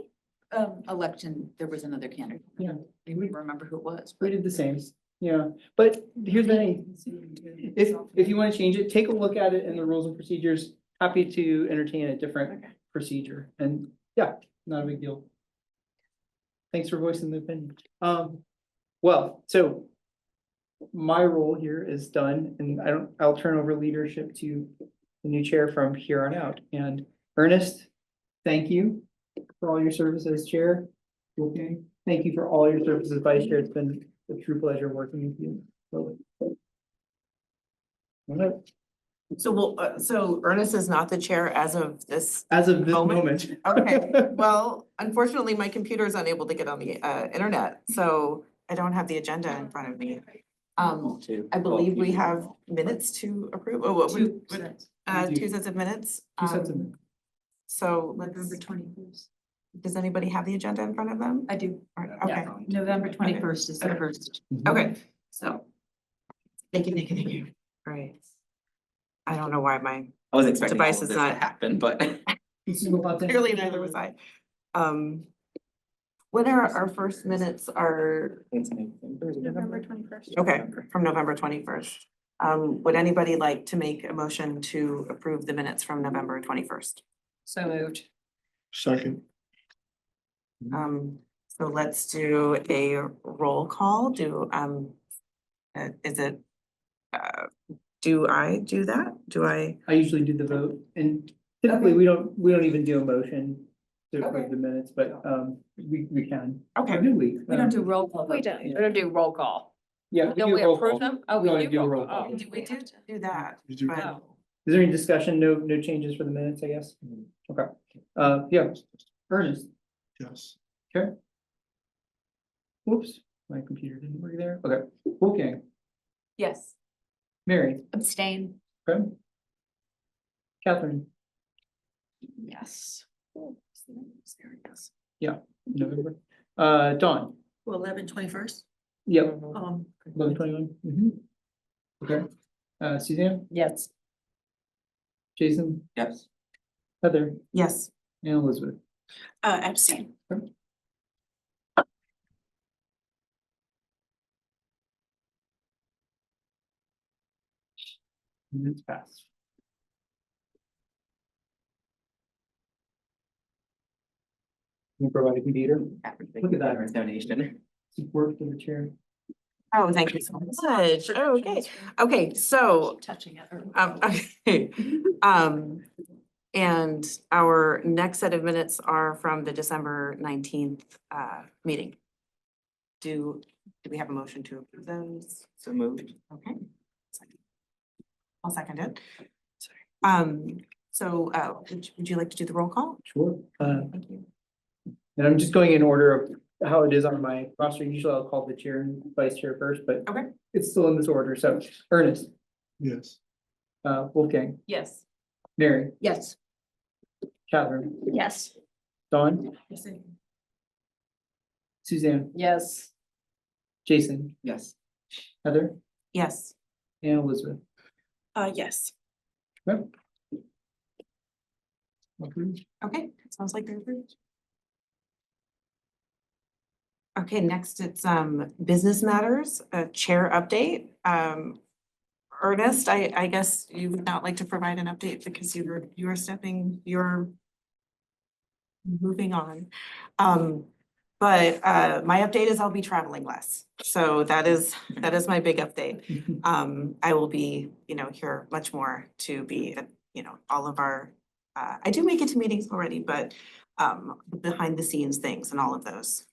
election, there was another candidate. Yeah. I don't even remember who it was, We but. did the same, yeah, but here's the thing, if you wanna change it, take a look at it in the rules and procedures. Happy to entertain a different procedure, and yeah, not a big deal. Thanks for voicing the opinion. Well, so my role here is done, and I'll turn over leadership to the new chair from here on out. And Ernest, thank you for all your service as chair. Okay, thank you for all your service as vice chair. It's been a true pleasure working with you. So- All right. So Ernest is not the chair as of this. As of this Moment. moment. Okay, well, unfortunately, my computer is unable to get on the internet, so I don't have the agenda in front of me. I believe we have minutes to approve. Oh, what we, 2 sets. 2 sets of minutes. 2 sets of So let's, November 21st. does anybody have the agenda in front of them? I do. Or- Okay, November 21st is the first. okay, so. Thank you. Right. I don't know why my, I was expecting all Device of is this to not- happen, but. clearly neither was I. When are our first minutes are, November 21st. okay, from November 21st. Would anybody like to make a motion to approve the minutes from November 21st? So moved. Second, So let's do a roll call. Is it, do I do that? Do I? I usually do the vote, and typically we don't even do a motion to approve the minutes, but we can. Okay. Or do we? We don't do roll call. We vote. don't. We don't do roll call. Yeah. we Don't do we roll approve call. them? Oh, We we only do do roll roll call. call. Oh. We do that, you do. but Is there any discussion? No changes for the minutes, I guess? Okay, yeah, Ernest, Yes. okay. Whoops, my computer didn't work there. Okay, Wolfgang, Yes. Mary, Abstain. okay. Catherine, Yes. November, Dawn, Well, 11/21st. yep, Um, 11/21. Okay, Suzanne, Yes. Jason, Yes. Heather, yes. and Elizabeth. abstain. Minutes passed. Can you provide a computer? Look at that. Donation. Support for the chair. Oh, thank you so much. Okay, okay, so Touching it. okay. And our next set of minutes are from the December 19th meeting. Do we have a motion to approve those? So moved. Okay. I'll second it. So would you like to do the roll call? Sure. Thank you. And I'm just going in order of how it is on my roster. Usually I'll call the chair and vice chair first, but Okay. it's still in this order. So Ernest, Yes. Wolfgang, Yes. Mary, Yes. Catherine, Yes. Dawn, Suzanne, Yes. Jason, Yes. Heather, Yes. and Elizabeth. Yes. Yep. Approved. Okay, sounds like they're approved. Okay, next it's business matters, chair update. Ernest, I guess you would not like to provide an update because you're moving on. But my update is I'll be traveling less. So that is my big update. I will be, here much more to be, at, all of our, I do make it to meetings already, but behind the scenes things and all of those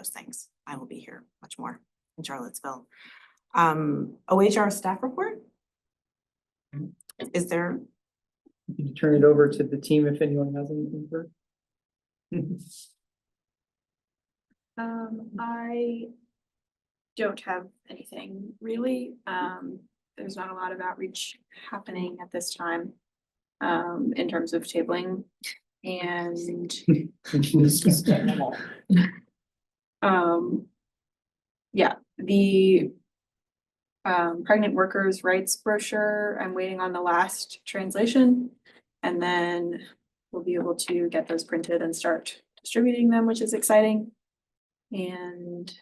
things. I will be here much more in Charlottesville. OHR staff report? Is there You can turn it over to the team if anyone has anything for. I don't have anything really. There's not a lot of outreach happening at this time. In terms of tabling and, yeah, the pregnant workers' rights brochure, I'm waiting on the last translation. And then we'll be able to get those printed and start distributing them, which is exciting. And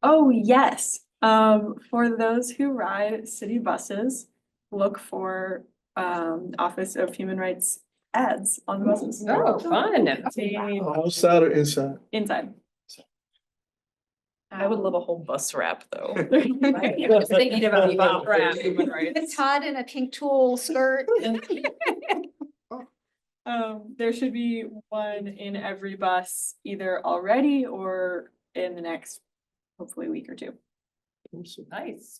oh, yes, for those who ride city buses, look for Office of Human Rights ads on the buses. Oh, fun. Outside or inside? Inside. I would love a whole bus wrap though. Right, I was thinking about the bop wrap. It's Todd in a pink tulle skirt. There should be one in every bus either already or in the next, hopefully, week or two. Nice.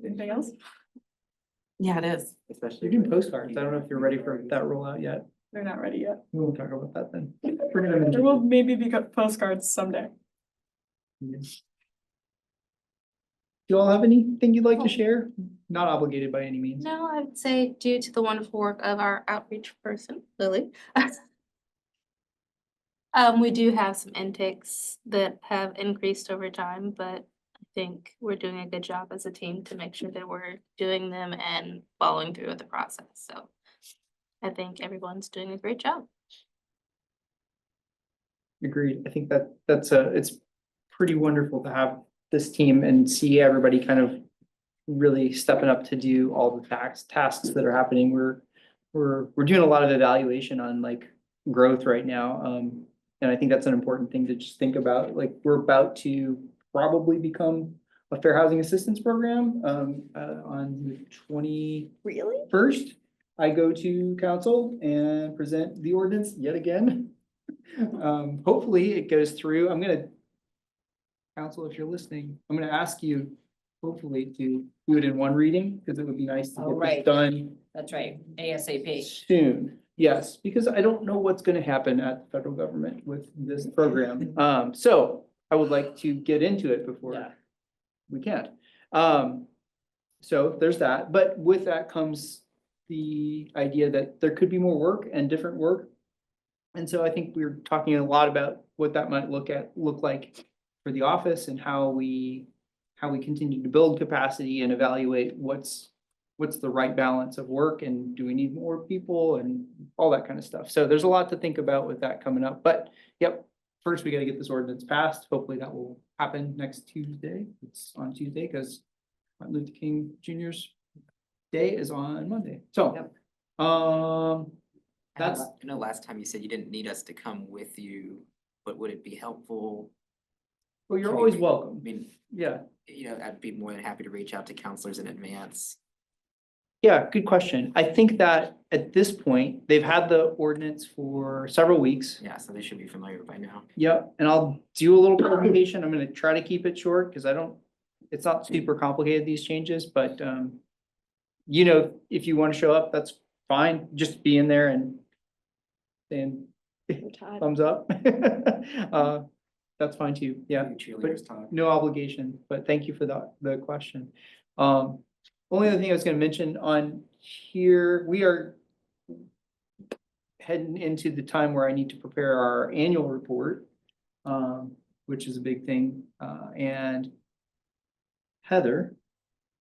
Anything else? Yeah, it is. You're doing postcards. I don't know if you're ready for that rollout yet. They're not ready yet. We won't talk about that then. We're gonna There will maybe be postcards someday. Do you all have anything you'd like to share? Not obligated by any means. No, I would say due to the wonderful work of our outreach person, Lily. We do have some intakes that have increased over time, but I think we're doing a good job as a team to make sure that we're doing them and following through with the process. So I think everyone's doing a great job. Agreed. I think it's pretty wonderful to have this team and see everybody kind of really stepping up to do all the tasks that are happening. We're doing a lot of evaluation on like growth right now. And I think that's an important thing to just think about. Like, we're about to probably become a fair housing assistance program on the 21st. Really? I go to council and present the ordinance yet again. Hopefully it goes through. Council, if you're listening, I'm gonna ask you hopefully to do it in one reading, because it would be nice to Oh, get right. this done That's right, ASAP. soon. Yes, because I don't know what's gonna happen at the federal government with this program. So I would like to get into it before Yeah. we can't. So there's that, but with that comes the idea that there could be more work and different work. And so I think we're talking a lot about what that might look like for the office and how we continue to build capacity and evaluate what's the right balance of work, and do we need more people and all that kind of stuff. So there's a lot to think about with that coming up, but yep, first we gotta get this ordinance passed. Hopefully that will happen next Tuesday. It's on Tuesday because Martin Luther King Jr.'s day is on Monday. So, that's, I know last time you said you didn't need us to come with you, but would it be helpful? well, you're always I welcome. mean, Yeah. I'd be more than happy to reach out to counselors in advance. Yeah, good question. I think that at this point, they've had the ordinance for several weeks. Yeah, so they should be familiar by now. Yep, and I'll do a little presentation. I'm gonna try to keep it short because it's not super complicated, these changes, but if you want to show up, that's fine. Just be in there and Todd. thumbs up. That's fine too. Yeah. Cheerleaders talk. No obligation, but thank you for the question. Only other thing I was gonna mention on here, we are heading into the time where I need to prepare our annual report, which is a big thing, and Heather,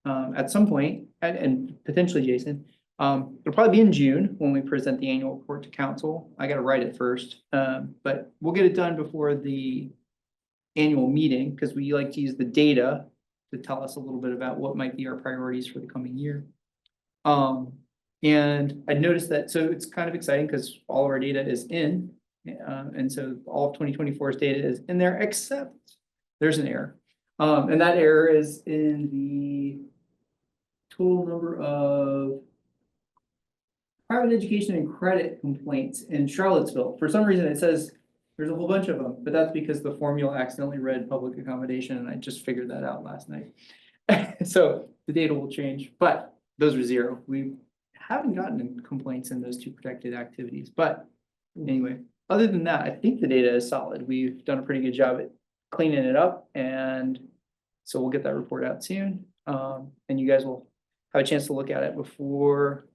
at some point, and potentially Jason, it'll probably be in June when we present the annual report to council. I gotta write it first, but we'll get it done before the annual meeting, because we like to use the data to tell us a little bit about what might be our priorities for the coming year. And I noticed that, so it's kind of exciting because all of our data is in, and so all of 2024's data is in there, except there's an error. And that error is in the total number of private education and credit complaints in Charlottesville. For some reason, it says there's a whole bunch of them, but that's because the formula accidentally read public accommodation, and I just figured that out last night. So the data will change, but those are zero. We haven't gotten any complaints in those two protected activities, but anyway, other than that, I think the data is solid. We've done a pretty good job at cleaning it up, and so we'll get that report out soon. And you guys will have a chance to look at it before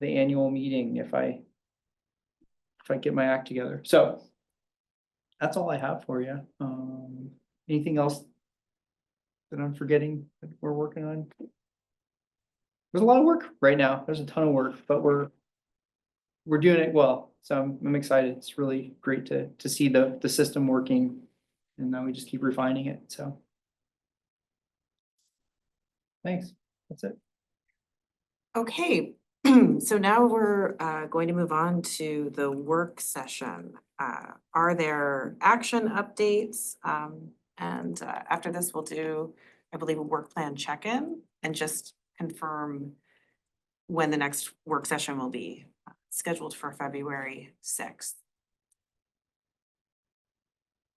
the annual meeting if I get my act together. So that's all I have for you. Anything else that I'm forgetting that we're working on? There's a lot of work right now. There's a ton of work, but we're doing it well. So I'm excited. It's really great to see the system working, and now we just keep refining it. So thanks. That's it. Okay, so now we're going to move on to the work session. Are there action updates? And after this, we'll do, I believe, a work plan check-in and just confirm when the next work session will be scheduled for February 6th.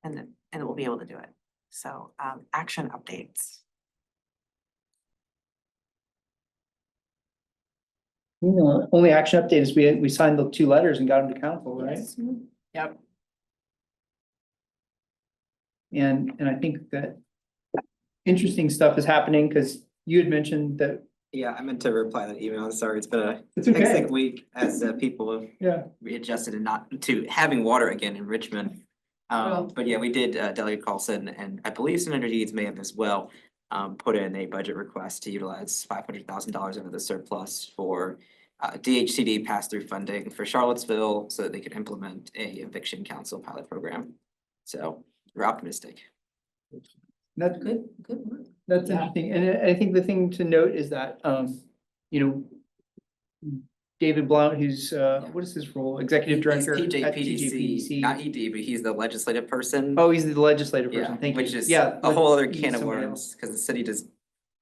And we'll be able to do it. So action updates. Only action update is we signed the 2 letters and got them to council, right? Yep. And I think that interesting stuff is happening because you had mentioned that. Yeah, I meant to reply that email. Sorry, it's been a It's okay. hectic week as people have Yeah. readjusted and not to having water again in Richmond. Well- But yeah, we did, Delegate Carlson, and I believe Senator Deeds may have as well, put in a budget request to utilize $500,000 out of the surplus for DHCD pass-through funding for Charlottesville so that they could implement a eviction council pilot program. So we're optimistic. That's Good work. That's Yeah. interesting, and I think the thing to note is that, you know, David Blount, who's, what is his role? Executive He's Director at TJPDC, not ED, but he's the legislative person. Oh, he's the legislative Yeah, person, thank you. which is Yeah, a whole other he's can of somebody worms, else. because the city does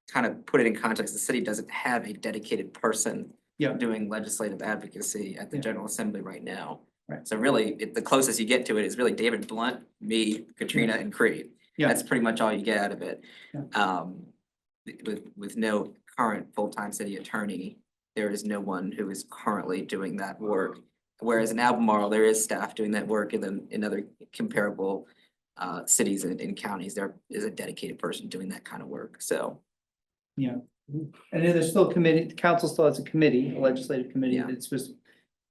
kind of put it in context, the city doesn't have a dedicated person Yeah. doing legislative advocacy at the Yeah. General Assembly right now. Right. So really, the closest you get to it is really David Blunt, me, Katrina, and Creed. Yeah. That's pretty much all you get out of it. Yeah. With no current full-time city attorney, there is no one who is currently doing that work. Whereas in Albemarle, there is staff doing that work, and then in other comparable cities and counties, there is a dedicated person doing that kind of work, so. Yeah, and then there's still a committee, the council still has a committee, a legislative committee Yeah. that's supposed to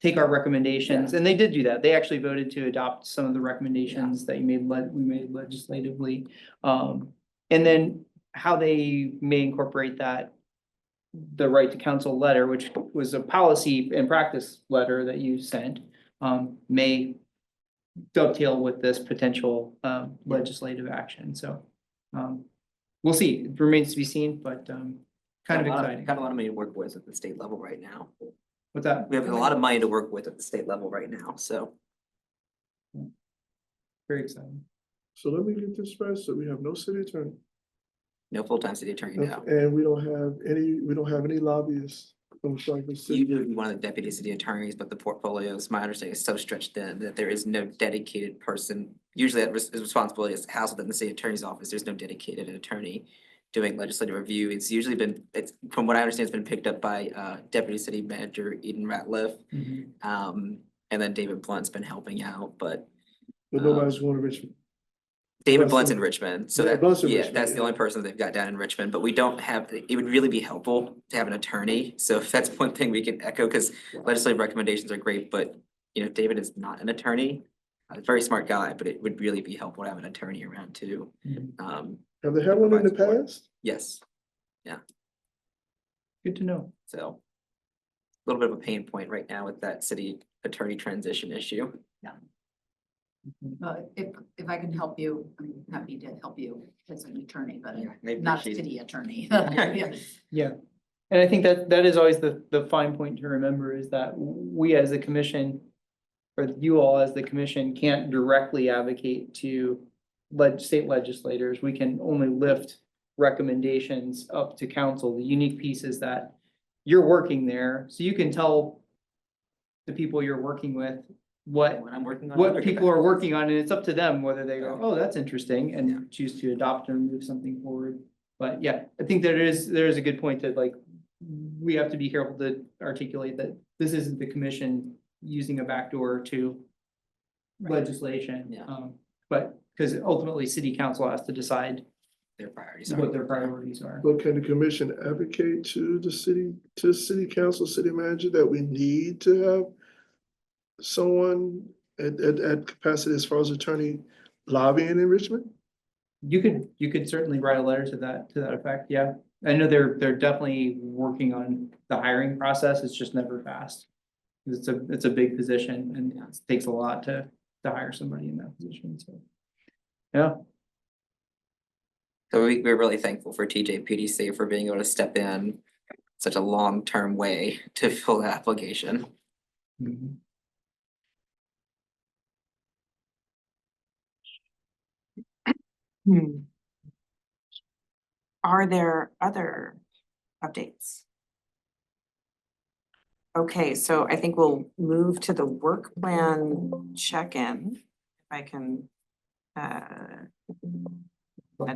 take our recommendations, and they did do that. They actually voted to adopt some of the recommendations that we made legislatively. And then how they may incorporate that, the right to counsel letter, which was a policy and practice letter that you sent, may dovetail with this potential legislative action, so. We'll see, it remains to be seen, but kind of exciting. Got a lot of money to work with at the state level right now. What's that? We have a lot of money to work with at the state level right now, so. Very exciting. So let me get this straight. So we have no city attorney. No full-time city attorney now. And we don't have any lobbyists from Franklin City. Usually be one of the deputy city attorneys, but the portfolios, my understanding is so stretched thin that there is no dedicated person. Usually that responsibility is housed within the city attorney's office. There's no dedicated attorney doing legislative review. It's usually been, from what I understand, it's been picked up by Deputy City Manager Eden Ratliff. And then David Blunt's been helping out, but But nobody's going to Richmond. David Blunt's Blunt's in- in Richmond, so Yeah, that, Blunt's in yeah, Richmond, that's the yeah. only person they've got down in Richmond, but we don't have, it would really be helpful to have an attorney. So if that's one thing we can echo, because legislative recommendations are great, but you know, David is not an attorney. A very smart guy, but it would really be helpful to have an attorney around too. Have they had one in the past? Yes, Good to know. so a little bit of a pain point right now with that city attorney transition issue. If I can help you, I'm happy to help you as an attorney, but Maybe not a she's- city attorney. Yeah, and I think that is always the fine point to remember is that we as a commission, or you all as the commission, can't directly advocate to state legislators. We can only lift recommendations up to council. The unique piece is that you're working there, so you can tell the people you're working with what When I'm working on. what other people are capacities. working on, and it's up to them whether they go, oh, that's interesting, Yeah. and choose to adopt or move something forward. But yeah, I think there is a good point that like, we have to be careful to articulate that this isn't the commission using a backdoor to legislation. Yeah. But, because ultimately, city council has to decide Their priorities what are. their priorities are. But can the commission advocate to the city council, city manager, that we need to have someone at capacity as far as attorney lobbying in Richmond? You could certainly write a letter to that effect, yeah. I know they're definitely working on the hiring process, it's just never fast. It's a big position and it takes a lot to hire somebody in that position, so. Yeah, So we're really thankful for TJPDC for being able to step in such a long-term way to fill the application. mhm. Are there other updates? Okay, so I think we'll move to the work plan check-in. If I can,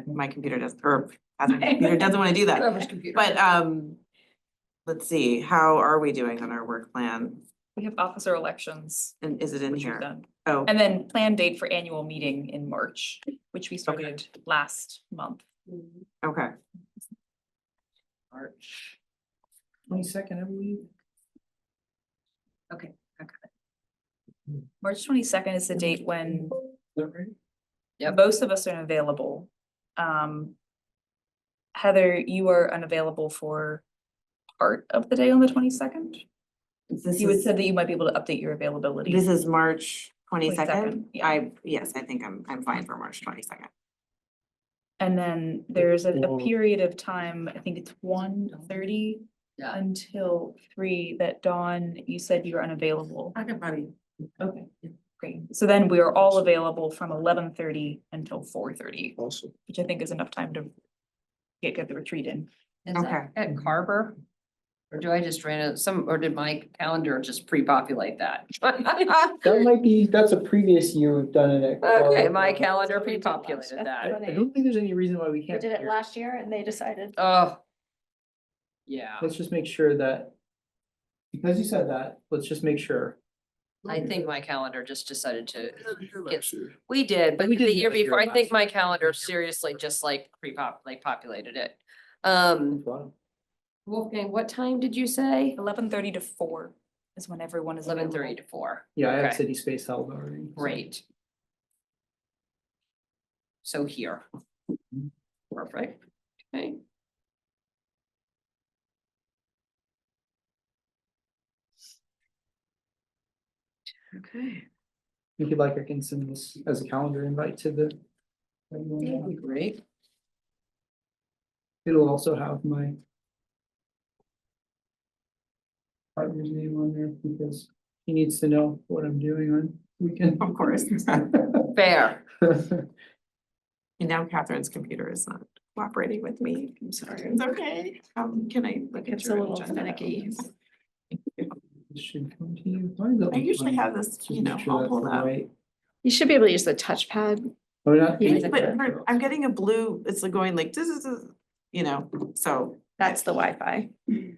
my computer does, or my computer doesn't want to do that. Whoever's computer. But, let's see, how are we doing on our work plan? We have officer elections, And is it in which we've here? done. Oh, And then planned date for annual meeting in March, which we started last month. okay. March 22nd, I believe. Okay, March 22nd is the date when Is that right? Yep. most of us are unavailable. Heather, you are unavailable for part of the day on the 22nd. This You had is, said that you might be able to update your availability. this is March 22nd? 22nd, yeah. Yes, I think I'm fine for March 22nd. And then there's a Well- period of time, I think it's 1:30 Yeah. until 3 that Dawn, you said you're unavailable. I can probably. Okay, great. So then we are all available from 11:30 until 4:30, Awesome. which I think is enough time to get the retreat in. Is that Okay. at Carver? Or do I just or did my calendar just pre-populate that? That might be, that's a previous year we've done it at. Okay, my calendar pre-populated I that. don't think there's any reason why we We can't. did it here. last year and they decided. Oh. Yeah, Let's just make sure that, because you said that, let's just make sure. I think my calendar just decided to, Last year. we did, but We did the year last year, before, I think last my calendar seriously just like populated it. Wolfgang, what time did you say? 11:30 to 4 is when everyone is available. 11:30 to 4. Yeah, I have Okay. city space held already. so. Great. So here. Perfect, okay. Okay. If you'd like, I can send this as a calendar invite to the. That'd be great. It'll also have my. Partner's name on there because he needs to know what I'm doing on weekend. Of course. Fair. And now Catherine's computer is not cooperating with me. I'm sorry. It's okay. Can I look at It's a your little agenda? finicky. This should come to you. Why is that I usually one? have this, Just you make know, sure all that's pulled the up. right- You should be able to use the touchpad. Oh, not. Yeah, But I'm getting a blue, it's like going like, this is, you know, so, That's the Wi-Fi.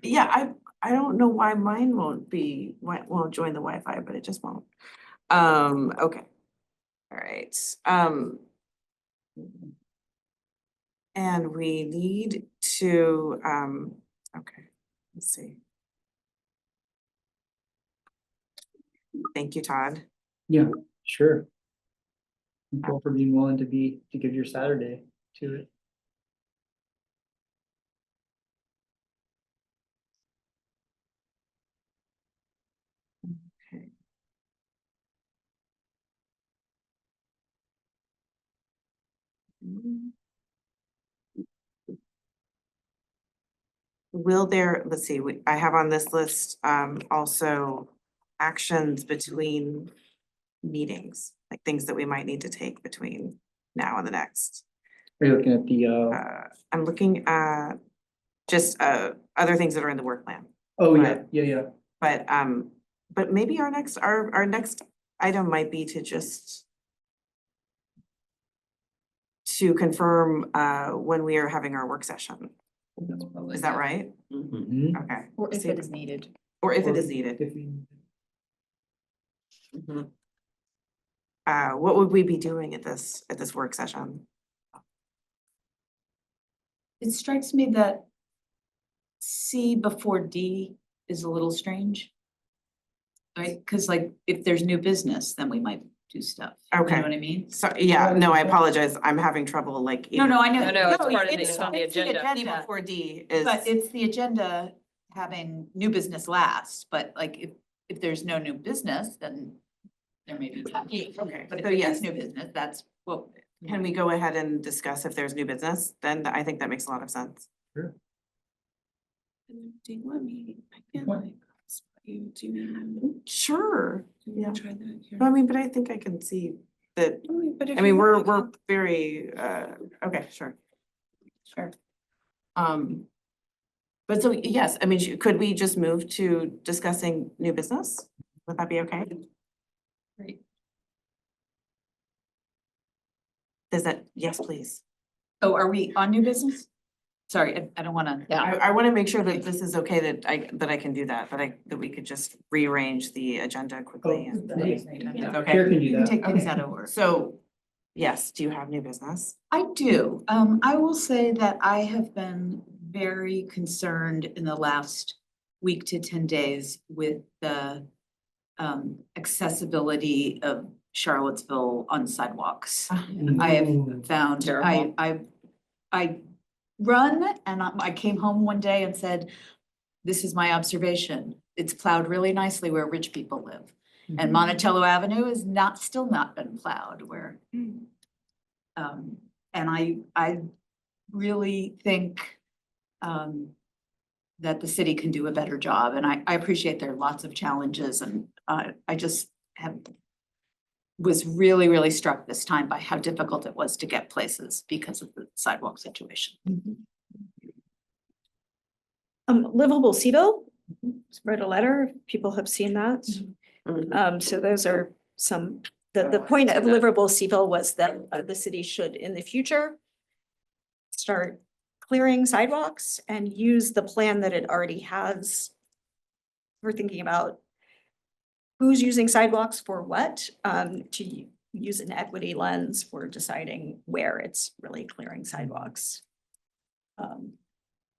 yeah, I don't know why mine won't join the Wi-Fi, but it just won't. Okay. All right, and we need to, okay, let's see. Thank you, Todd. Yeah, sure. Thank you all for being willing to give your Saturday to it. Okay. Will there, let's see, I have on this list, also actions between meetings, like things that we might need to take between now and the next. Are you looking at the, I'm looking at just, other things that are in the work plan, oh, yeah, yeah. but maybe our next item might be to just to confirm, when we are having our work session. That's probably Is that good. right? Okay. Or if it is needed. Or if it is needed. If you- What would we be doing at this work session? It strikes me that C before D is a little strange. Right, cause like if there's new business, then we might do stuff. You Okay. know what I mean? So, yeah, no, I apologize. I'm having trouble like. No, no, I know. No, it's part of the- it's it's on the it's agenda. D before D is. But it's the agenda having new business last, but like if there's no new business, then there may be. Okay, But if so there's yes, new business, that's what. can we go ahead and discuss if there's new business? Then I think that makes a lot of sense. Do you want me, I can What? like, spot you, do you Sure. want Yeah. to try that here? I mean, but I think I can see that, But if I mean, you want, we're I can- very, okay, sure. Sure. But so, yes, I mean, could we just move to discussing new business? Would that be okay? Great. Is that, yes, please. Oh, are we on new business? Sorry, I don't wanna. I wanna make sure that this is okay, that I can do that, that we could just rearrange the agenda quickly and. Hey, It's okay. Chair can do that. Take things Okay. out of order. So, yes, do you have new business? I do. I will say that I have been very concerned in the last week to 10 days with the accessibility of Charlottesville on sidewalks. I have found, Terrible. I run and I came home one day and said, this is my observation. It's plowed really nicely where rich people live. And Monticello Avenue is still not been plowed where. And I really think that the city can do a better job, and I appreciate there are lots of challenges, and I just was really, really struck this time by how difficult it was to get places because of the sidewalk situation. Livable Seville, wrote a letter, people have seen that. So those are some, the point of Livable Seville was that the city should in the future start clearing sidewalks and use the plan that it already has. We're thinking about who's using sidewalks for what, to use an equity lens for deciding where it's really clearing sidewalks.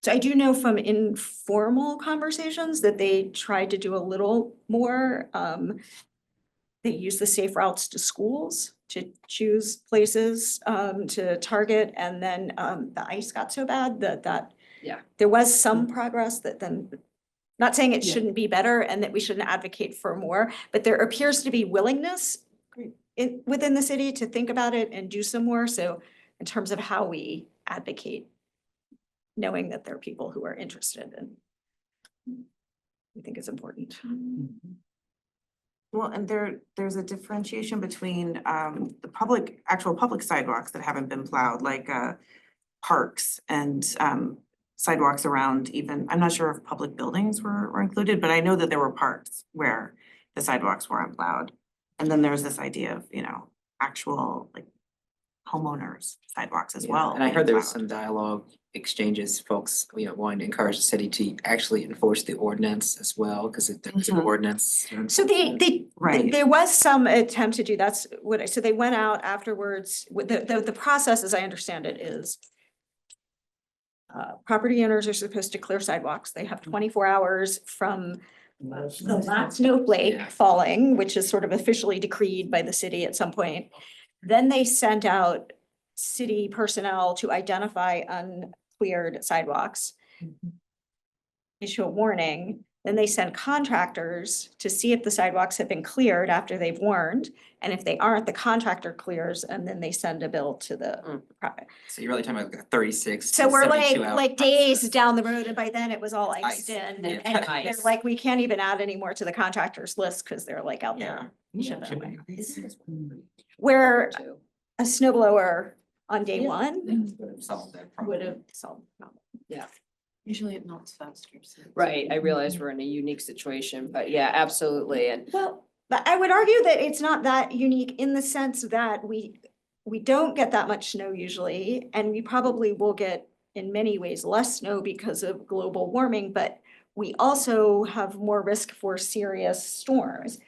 So I do know from informal conversations that they tried to do a little more. They use the safe routes to schools to choose places to target, and then the ice got so bad that Yeah. there was some progress that then, not saying it Yeah. shouldn't be better and that we shouldn't advocate for more, but there appears to be willingness within the city to think about it and do some more. So in terms of how we advocate, knowing that there are people who are interested, and I think it's important. Well, and there's a differentiation between the actual public sidewalks that haven't been plowed, like parks and sidewalks around even, I'm not sure if public buildings were included, but I know that there were parks where the sidewalks weren't plowed. And then there's this idea of, actual like homeowners sidewalks as well. And I heard being there was plowed. some dialogue exchanges, folks, wanting to encourage the city to actually enforce the ordinance as well, because there's an Mhm. ordinance. So Right. there was some attempt to do, that's what, so they went out afterwards, with the process, as I understand it, is property owners are supposed to clear sidewalks. They have 24 hours from the last snowflake Yeah. falling, which is sort of officially decreed by the city at some point. Then they sent out city personnel to identify uncleared sidewalks, issue a warning. Then they send contractors to see if the sidewalks have been cleared after they've warned. And if they aren't, the contractor clears, and then they send a bill to the project. So you're really talking about like a 36 So to we're 72 hour like days process. down the road, and by then it was all iced Ice. in, Yeah. and they're Ice. like, we can't even add any more to the contractors list, because they're like out Yeah. there. shipping away. Nice. Where a snow blower on day Yeah. one Solve that would problem. have solved the problem. Usually it melts faster. so- Right, I realize we're in a unique situation, but yeah, absolutely, and Well, but I would argue that it's not that unique in the sense that we don't get that much snow usually, and we probably will get in many ways less snow because of global warming, but we also have more risk for serious storms.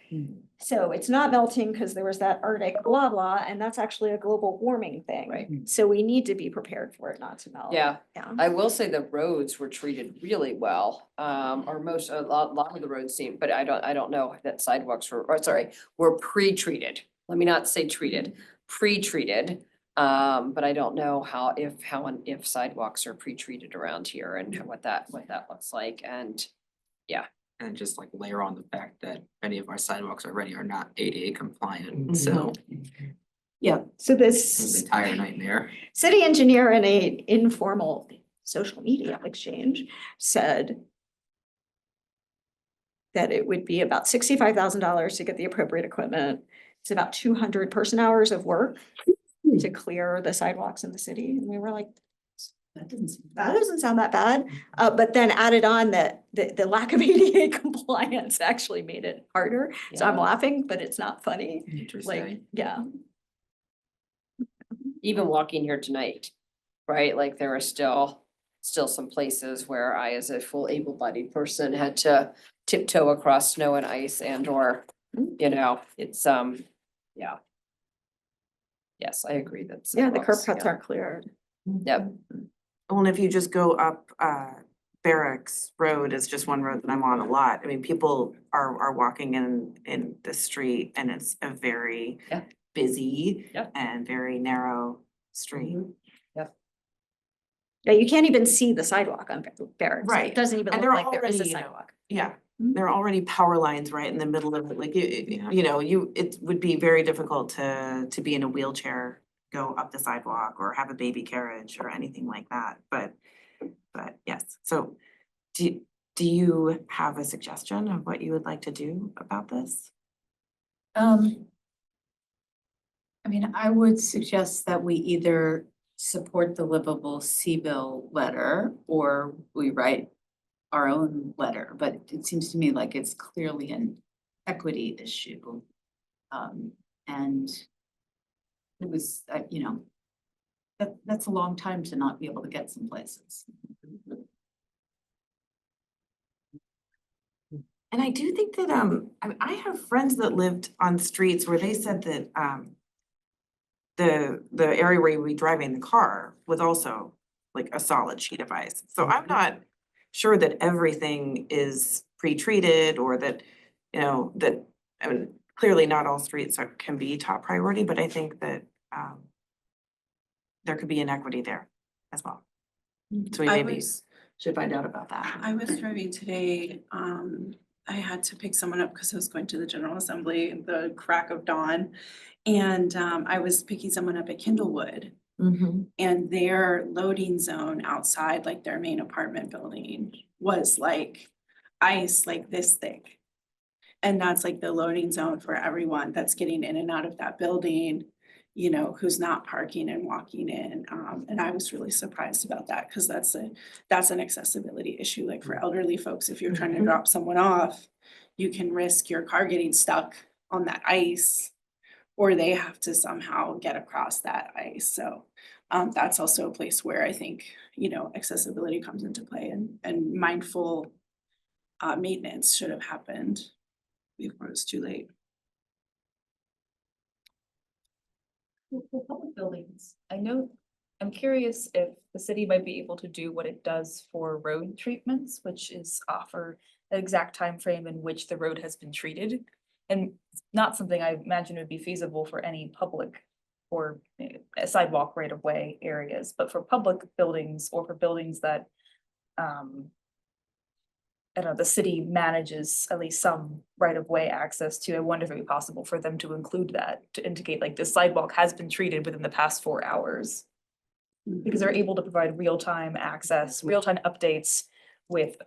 So it's not melting because there was that Arctic blah blah, and that's actually a global warming thing. Right. So we need to be prepared for it not to melt. Yeah, Yeah. I will say the roads were treated really well, or most, a lot of the roads seem, but I don't know that sidewalks were pre-treated. Let me not say treated, pre-treated. But I don't know if sidewalks are pre-treated around here and what that looks like, and And just like layer on the fact that many of our sidewalks already are not ADA compliant, so Yeah, so it's an this entire nightmare. city engineer in a informal social media exchange said that it would be about $65,000 to get the appropriate equipment. It's about 200 person hours of work to clear the sidewalks in the city. And we were like, that doesn't sound that bad. But then added on that the lack of ADA compliance actually made it harder. So I'm Yeah. laughing, but it's not funny. Like, Interesting. yeah. even walking here tonight, right? Like there are still some places where I, as a full able-bodied person, had to tiptoe across snow and ice and or, it's, yeah. Yes, I agree, that's. Yeah, the curb cuts aren't cleared. Yep, Well, and if you just go up Barracks Road is just one road that I'm on a lot. I mean, people are walking in the street and it's a very Yeah. busy Yeah. and very narrow street. Yeah, you can't even see the sidewalk on Barracks. It Right. doesn't even And look they're like there is a already, sidewalk. Yeah, there are already power lines right in the middle of it, like, it would be very difficult to be in a wheelchair, go up the sidewalk or have a baby carriage or anything like that, but yes, so do you have a suggestion of what you would like to do about this? I mean, I would suggest that we either support the Livable Seabill letter or we write our own letter, but it seems to me like it's clearly an equity issue. And it was, that's a long time to not be able to get some places. And I do think that, I have friends that lived on streets where they said that, the area where you would be driving the car was also like a solid sheet of ice. So I'm not sure that everything is pre-treated or that, that, I mean, clearly not all streets can be top priority, but I think that, there could be inequity there as well. So we I maybe was- should find out about that. I was driving today, I had to pick someone up because I was going to the General Assembly at the crack of dawn. And I was picking someone up at Kindlewood and their loading zone outside, like their main apartment building, was like ice like this thick. And that's like the loading zone for everyone that's getting in and out of that building, who's not parking and walking in. And I was really surprised about that because that's an accessibility issue, like for elderly folks, if you're trying to drop someone off, you can risk your car getting stuck on that ice, or they have to somehow get across that ice. So that's also a place where I think, accessibility comes into play and mindful maintenance should have happened before it was too late. For public buildings, I'm curious if the city might be able to do what it does for road treatments, which is offer the exact time frame in which the road has been treated. And it's not something I imagine would be feasible for any public or sidewalk right of way areas, but for public buildings or for buildings that I don't know, the city manages at least some right of way access to. I wonder if it'd be possible for them to include that, to indicate like the sidewalk has been treated within the past 4 hours. Because they're able to provide real-time access, real-time updates with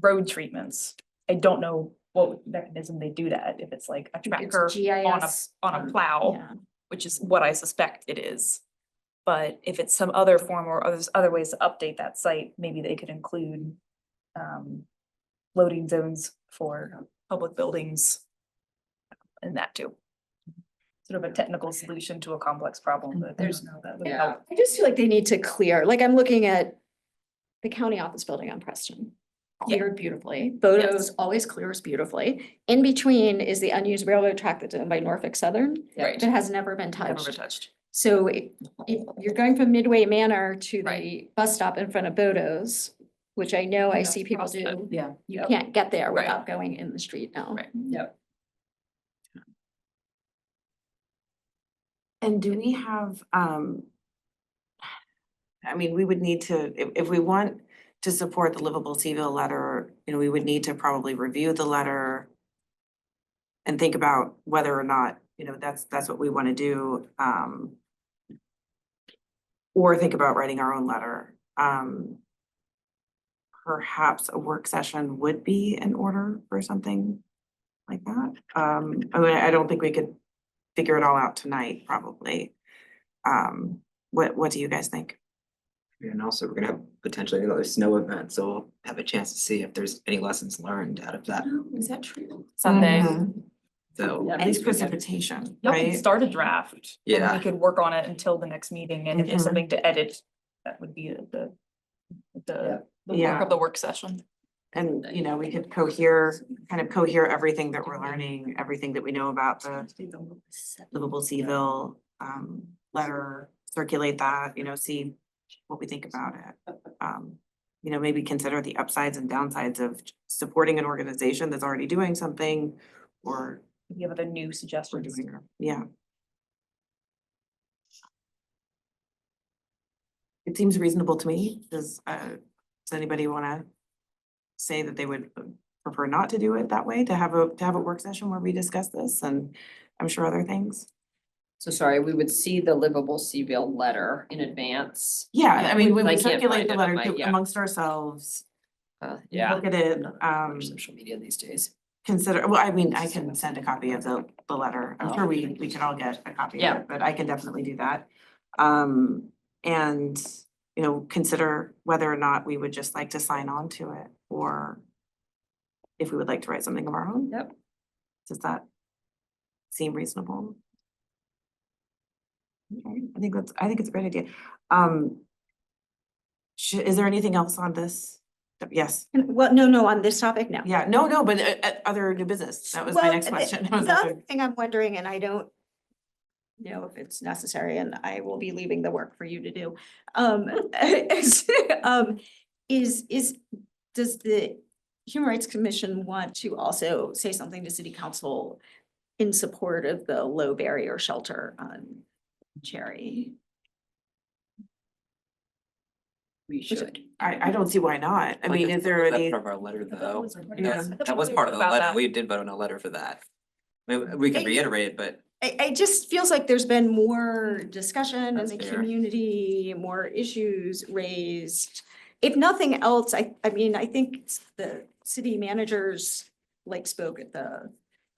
road treatments. I don't know what mechanism they do that, if it's like a tracker GIS. on a plow, Yeah. which is what I suspect it is. But if it's some other form or there's other ways to update that site, maybe they could include loading zones for public buildings and that too. sort of a technical solution to a complex problem, but there's no, that would Yeah. help. I just feel like they need to clear, like I'm looking at the county office building on Preston. Yeah. Cleared beautifully. Photos always clears beautifully. In between is the unused railroad track that's owned by Norfolk Southern. Right. That has never been Never touched. touched. So if you're going from Midway Manor to the Right. bus stop in front of Bodo's, which I know I Yeah, see people cross that. do, Yeah. you Yep. can't get there Right. without going in the street now. Right, yep. And do we have, I mean, we would need to, if we want to support the Livable Seville letter, you know, we would need to probably review the letter and think about whether or not, you know, that's what we want to do, or think about writing our own letter. Perhaps a work session would be in order for something like that. I mean, I don't think we could figure it all out tonight, probably. What do you guys think? And also, we're gonna have potentially another snow event, so we'll have a chance to see if there's any lessons learned out of that. Is that true? Sunday. Mhm. So, Yeah. And it's precipitation, Yep, we right? start a draft. And Yeah. we could work on it until the next meeting, and if there's Mhm. something to edit, that would be the work Yeah. of the work session. And, you know, we could kind of cohere everything that we're learning, everything that we know about the Livable Seville letter, circulate that, you know, see what we think about it. You know, maybe consider the upsides and downsides of supporting an organization that's already doing something or If you have other new we're suggestions. doing, yeah. It seems reasonable to me. Does anybody wanna say that they would prefer not to do it that way, to have a work session where we discuss this and I'm sure other things? So sorry, we would see the Livable Seville letter in advance. Yeah, I mean, when I we can't circulate find the it on letter my- yeah. amongst ourselves, Yeah. look at it, Social media these days. consider, well, I mean, I can send a copy of the letter. I'm Oh, sure we can all get a copy of Yeah. it, but I can definitely do that. And, you know, consider whether or not we would just like to sign on to it, or if we would like to write something of our own. Yep. Does that seem reasonable? Okay, I think it's a great idea. Is there anything else on this? Yes, Well, no, on this topic, no. yeah, no, but other new business, that was my Well, next question. The other thing I'm wondering, and I don't know if it's necessary, and I will be leaving the work for you to do, does the Human Rights Commission want to also say something to city council in support of the low barrier shelter on Cherry? We should. I don't see why not. I mean, is there That's any? part of our letter though. Yeah. That was part of the About letter. that. We did vote on a letter for that. We can reiterate it, but I just feels like there's been more discussion in That's the fair. community, more issues raised. If nothing else, I mean, I think the city managers spoke at the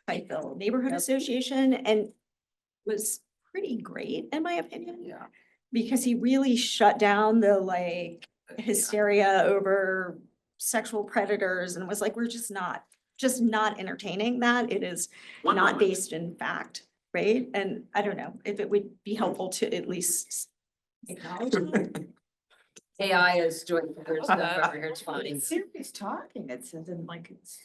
Pikeville Neighborhood Yep. Association and was pretty great, in my opinion. yeah. Because he really shut down the hysteria over sexual predators and was like, we're just not entertaining that. It is not based in fact, right? And I don't know if it would be helpful to at least acknowledge that. AI is doing fingers over here, it's fine. Serious talking, it sounded like it's.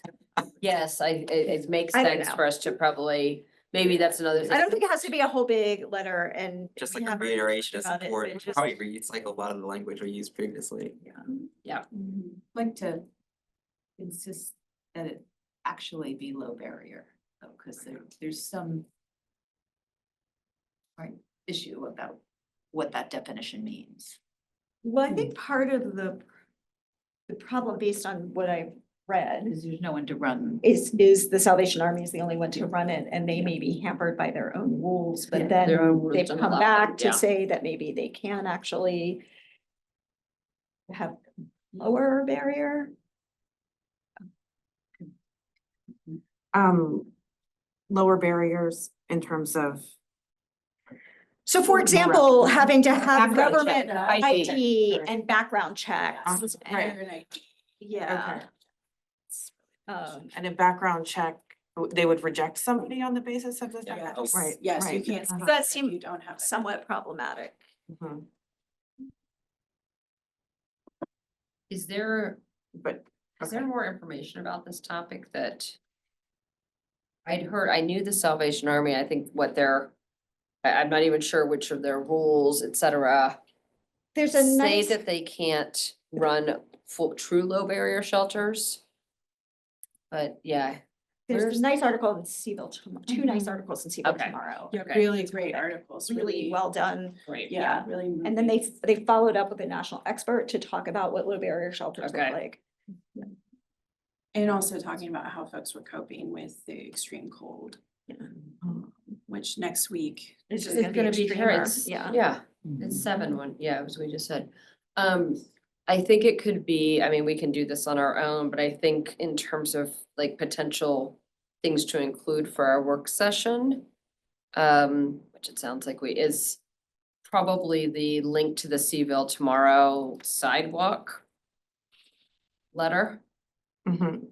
Yes, it makes I don't sense know. for us to probably, maybe that's another thing. I don't think it has to be a whole big letter and. Just we like a have reiteration of about it, support, but which just- probably reads like a lot of the language we used previously. Yeah, Like to insist that it actually be low barrier, though, because there's some issue about what that definition means. Well, I think part of the problem based on what I've read Because there's no one to run. is the Salvation Army is the only one to run it and they may be hampered by their own rules, Yeah, but their own then rules they've don't come allow back them, to yeah. say that maybe they can actually have lower barrier. Lower barriers in terms of, So for example, having to have Background check, government ID. ID and background checks. right, and- Yeah. and a background check they would reject somebody on the basis of this? Yes. Right, Yes, you right. can't. speak That if seemed You don't have it. Somewhat problematic. Mhm. Is there, But, is there okay. more information about this topic that? I'd heard, I knew the Salvation Army, I think what their, I'm not even sure which of their rules, et cetera. There's a Say nice, that they can't run full, true low barrier shelters. But yeah, there's where's- a nice article in Seville, two nice Mhm. articles in Seville Okay. tomorrow. Yeah, Okay. really great articles, Really well done. great. Yeah, really. And then they followed up with a national expert to talk about what low barrier shelters look Okay. like. And also talking about how folks were coping with the extreme cold. Which next week. It's is just It's gonna be, extremer, it's, yeah. yeah, it's 7-1, yeah, as we just said. I think it could be, I mean, we can do this on our own, but I think in terms of like potential things to include for our work session, which it sounds like is probably the link to the Seville Tomorrow sidewalk letter. Mhm.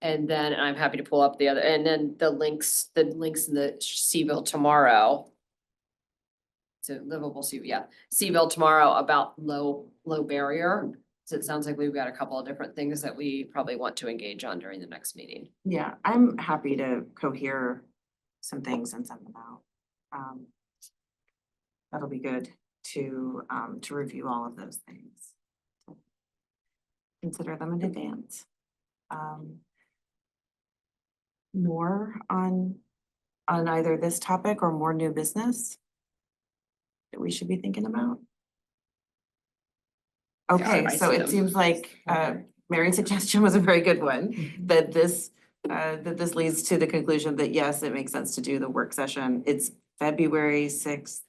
And then I'm happy to pull up the other, and then the links in the Seville Tomorrow. To livable Seville Tomorrow about low barrier. So it sounds like we've got a couple of different things that we probably want to engage on during the next meeting. Yeah, I'm happy to cohere some things and send them out. That'll be good to review all of those things. Consider them in advance. More on either this topic or more new business that we should be thinking about? Okay, I so see it them. seems like Mary's suggestion was a very good one, that this leads to the conclusion that yes, it makes sense to do the work session. It's February 6th.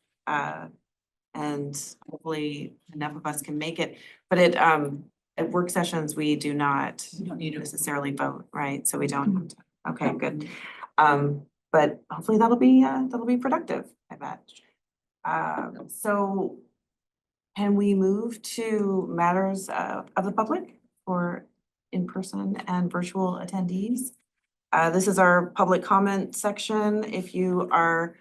And hopefully enough of us can make it, but at work sessions, we do not necessarily vote, right? So we don't have to, okay, good. But hopefully that'll be productive, I bet. So can we move to matters of the public for in-person and virtual attendees? This is our public comment section. If you are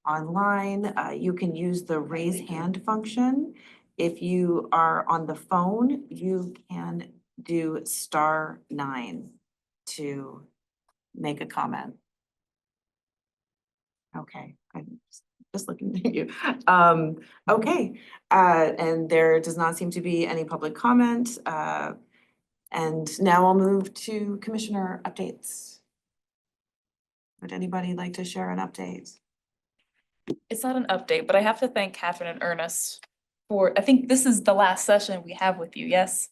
online, you can use the raise hand function. If you are on the phone, you can do *9 to make a comment. Okay, I'm just looking at you. Okay, and there does not seem to be any public comment. And now I'll move to commissioner updates. Would anybody like to share an update? It's not an update, but I have to thank Catherine and Ernest for, I think this is the last session we have with you, yes?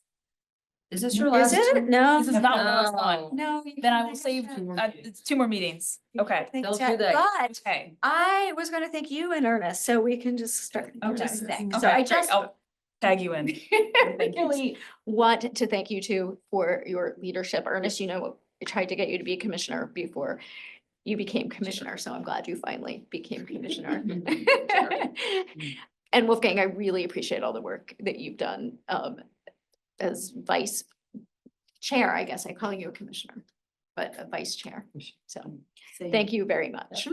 Is this your Is last? it? No. This is not the last Oh. one. No. Then I will save, it's 2 more meetings. Okay, Don't do that. But okay. I was gonna thank you in earnest, so we can just start. Okay. just think. Okay, So I great. just I'll tag you in. Thank you. really want to thank you too for your leadership. Ernest, you know, we tried to get you to be commissioner before you became commissioner, so I'm glad you finally became commissioner. And Wolfgang, I really appreciate all the work that you've done as vice chair, I guess. I'm calling you a commissioner, but a vice chair. So thank you very much.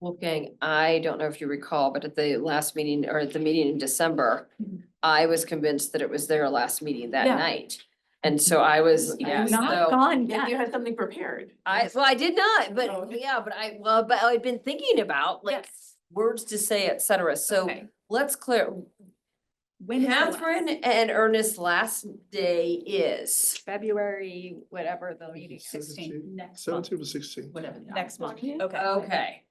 Wolfgang, I don't know if you recall, but at the last meeting or at the meeting in December, I was convinced that it was their last meeting that Yeah. night. And so I was, yeah, Not so gone Maybe you yet. had something prepared. I did not, but Oh, okay. yeah, but I'd been thinking about like Yes. words to say, et cetera. So Okay. let's clear. When is the last? Catherine and Ernest's last day is. February, whatever the meeting. 17, Next month. 17 or 16. Whatever. Next month, Okay. okay. Okay.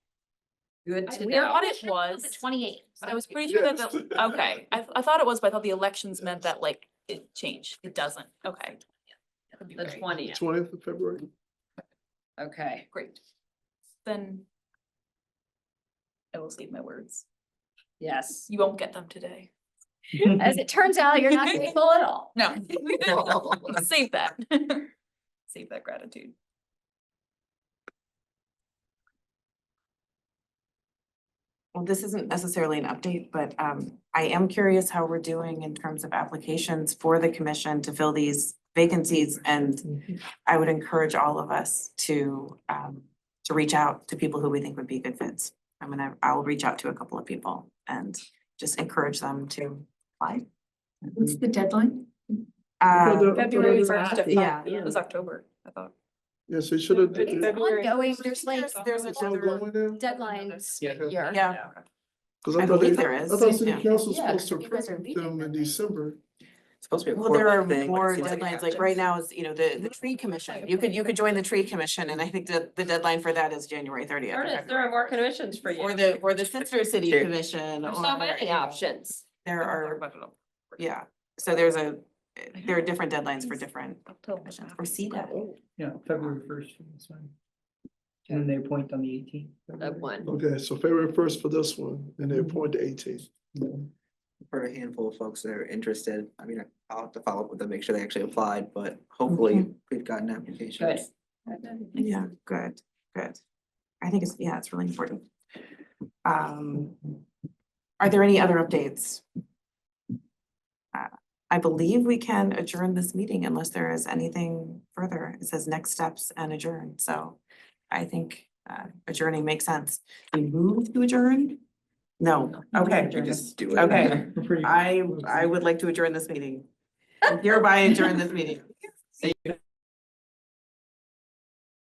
Good to We know. thought it was, The 28th. I was pretty sure that, Yes. okay, I thought it was, but I thought the elections meant that like it changed. It doesn't, okay. That'd be The great. 20th, 20th of February. okay. Great. Then I will save my words. Yes. You won't get them today. As it turns out, you're not faithful at all. No. Save that. Save that gratitude. well, this isn't necessarily an update, but I am curious how we're doing in terms of applications for the commission to fill these vacancies. And I would encourage all of us to reach out to people who we think would be good fits. I'll reach out to a couple of people and just encourage them to apply. What's the deadline? February first. Yeah. It was October, I thought. Yes, we should have. It's ongoing, there's like There's It's all another, going now? deadlines Yeah. here. yeah, Cause I I thought believe they, there I is, thought city yeah. council was Yeah, supposed to you guys are approve meeting them in deadlines. December. Supposed to be a well, there are quarterly thing, but it more seems like it deadlines, like happens. right now is, the tree commission. You could join the tree commission, and I think that the deadline for that is January 30th. Ernest, there are more commissions for you. Or the sister city Sure. commission. There's or, so many you know, options. There are, About it all. yeah, so there are different deadlines for different commissions, or CEDA. Yeah, February first for this one. And then they appoint on the 18th. Of one. Okay, so February 1st for this one, and they appoint the 18th. For a handful of folks that are interested, I mean, I'll have to follow up with them, make sure they actually applied, but hopefully we've gotten applications. Yeah, good. I think it's really important. Are there any other updates? I believe we can adjourn this meeting unless there is anything further. It says next steps and adjourn, so I think adjourning makes sense. We move to adjourn? No, okay, We just do it. okay. I would like to adjourn this meeting. Hereby adjourn this meeting.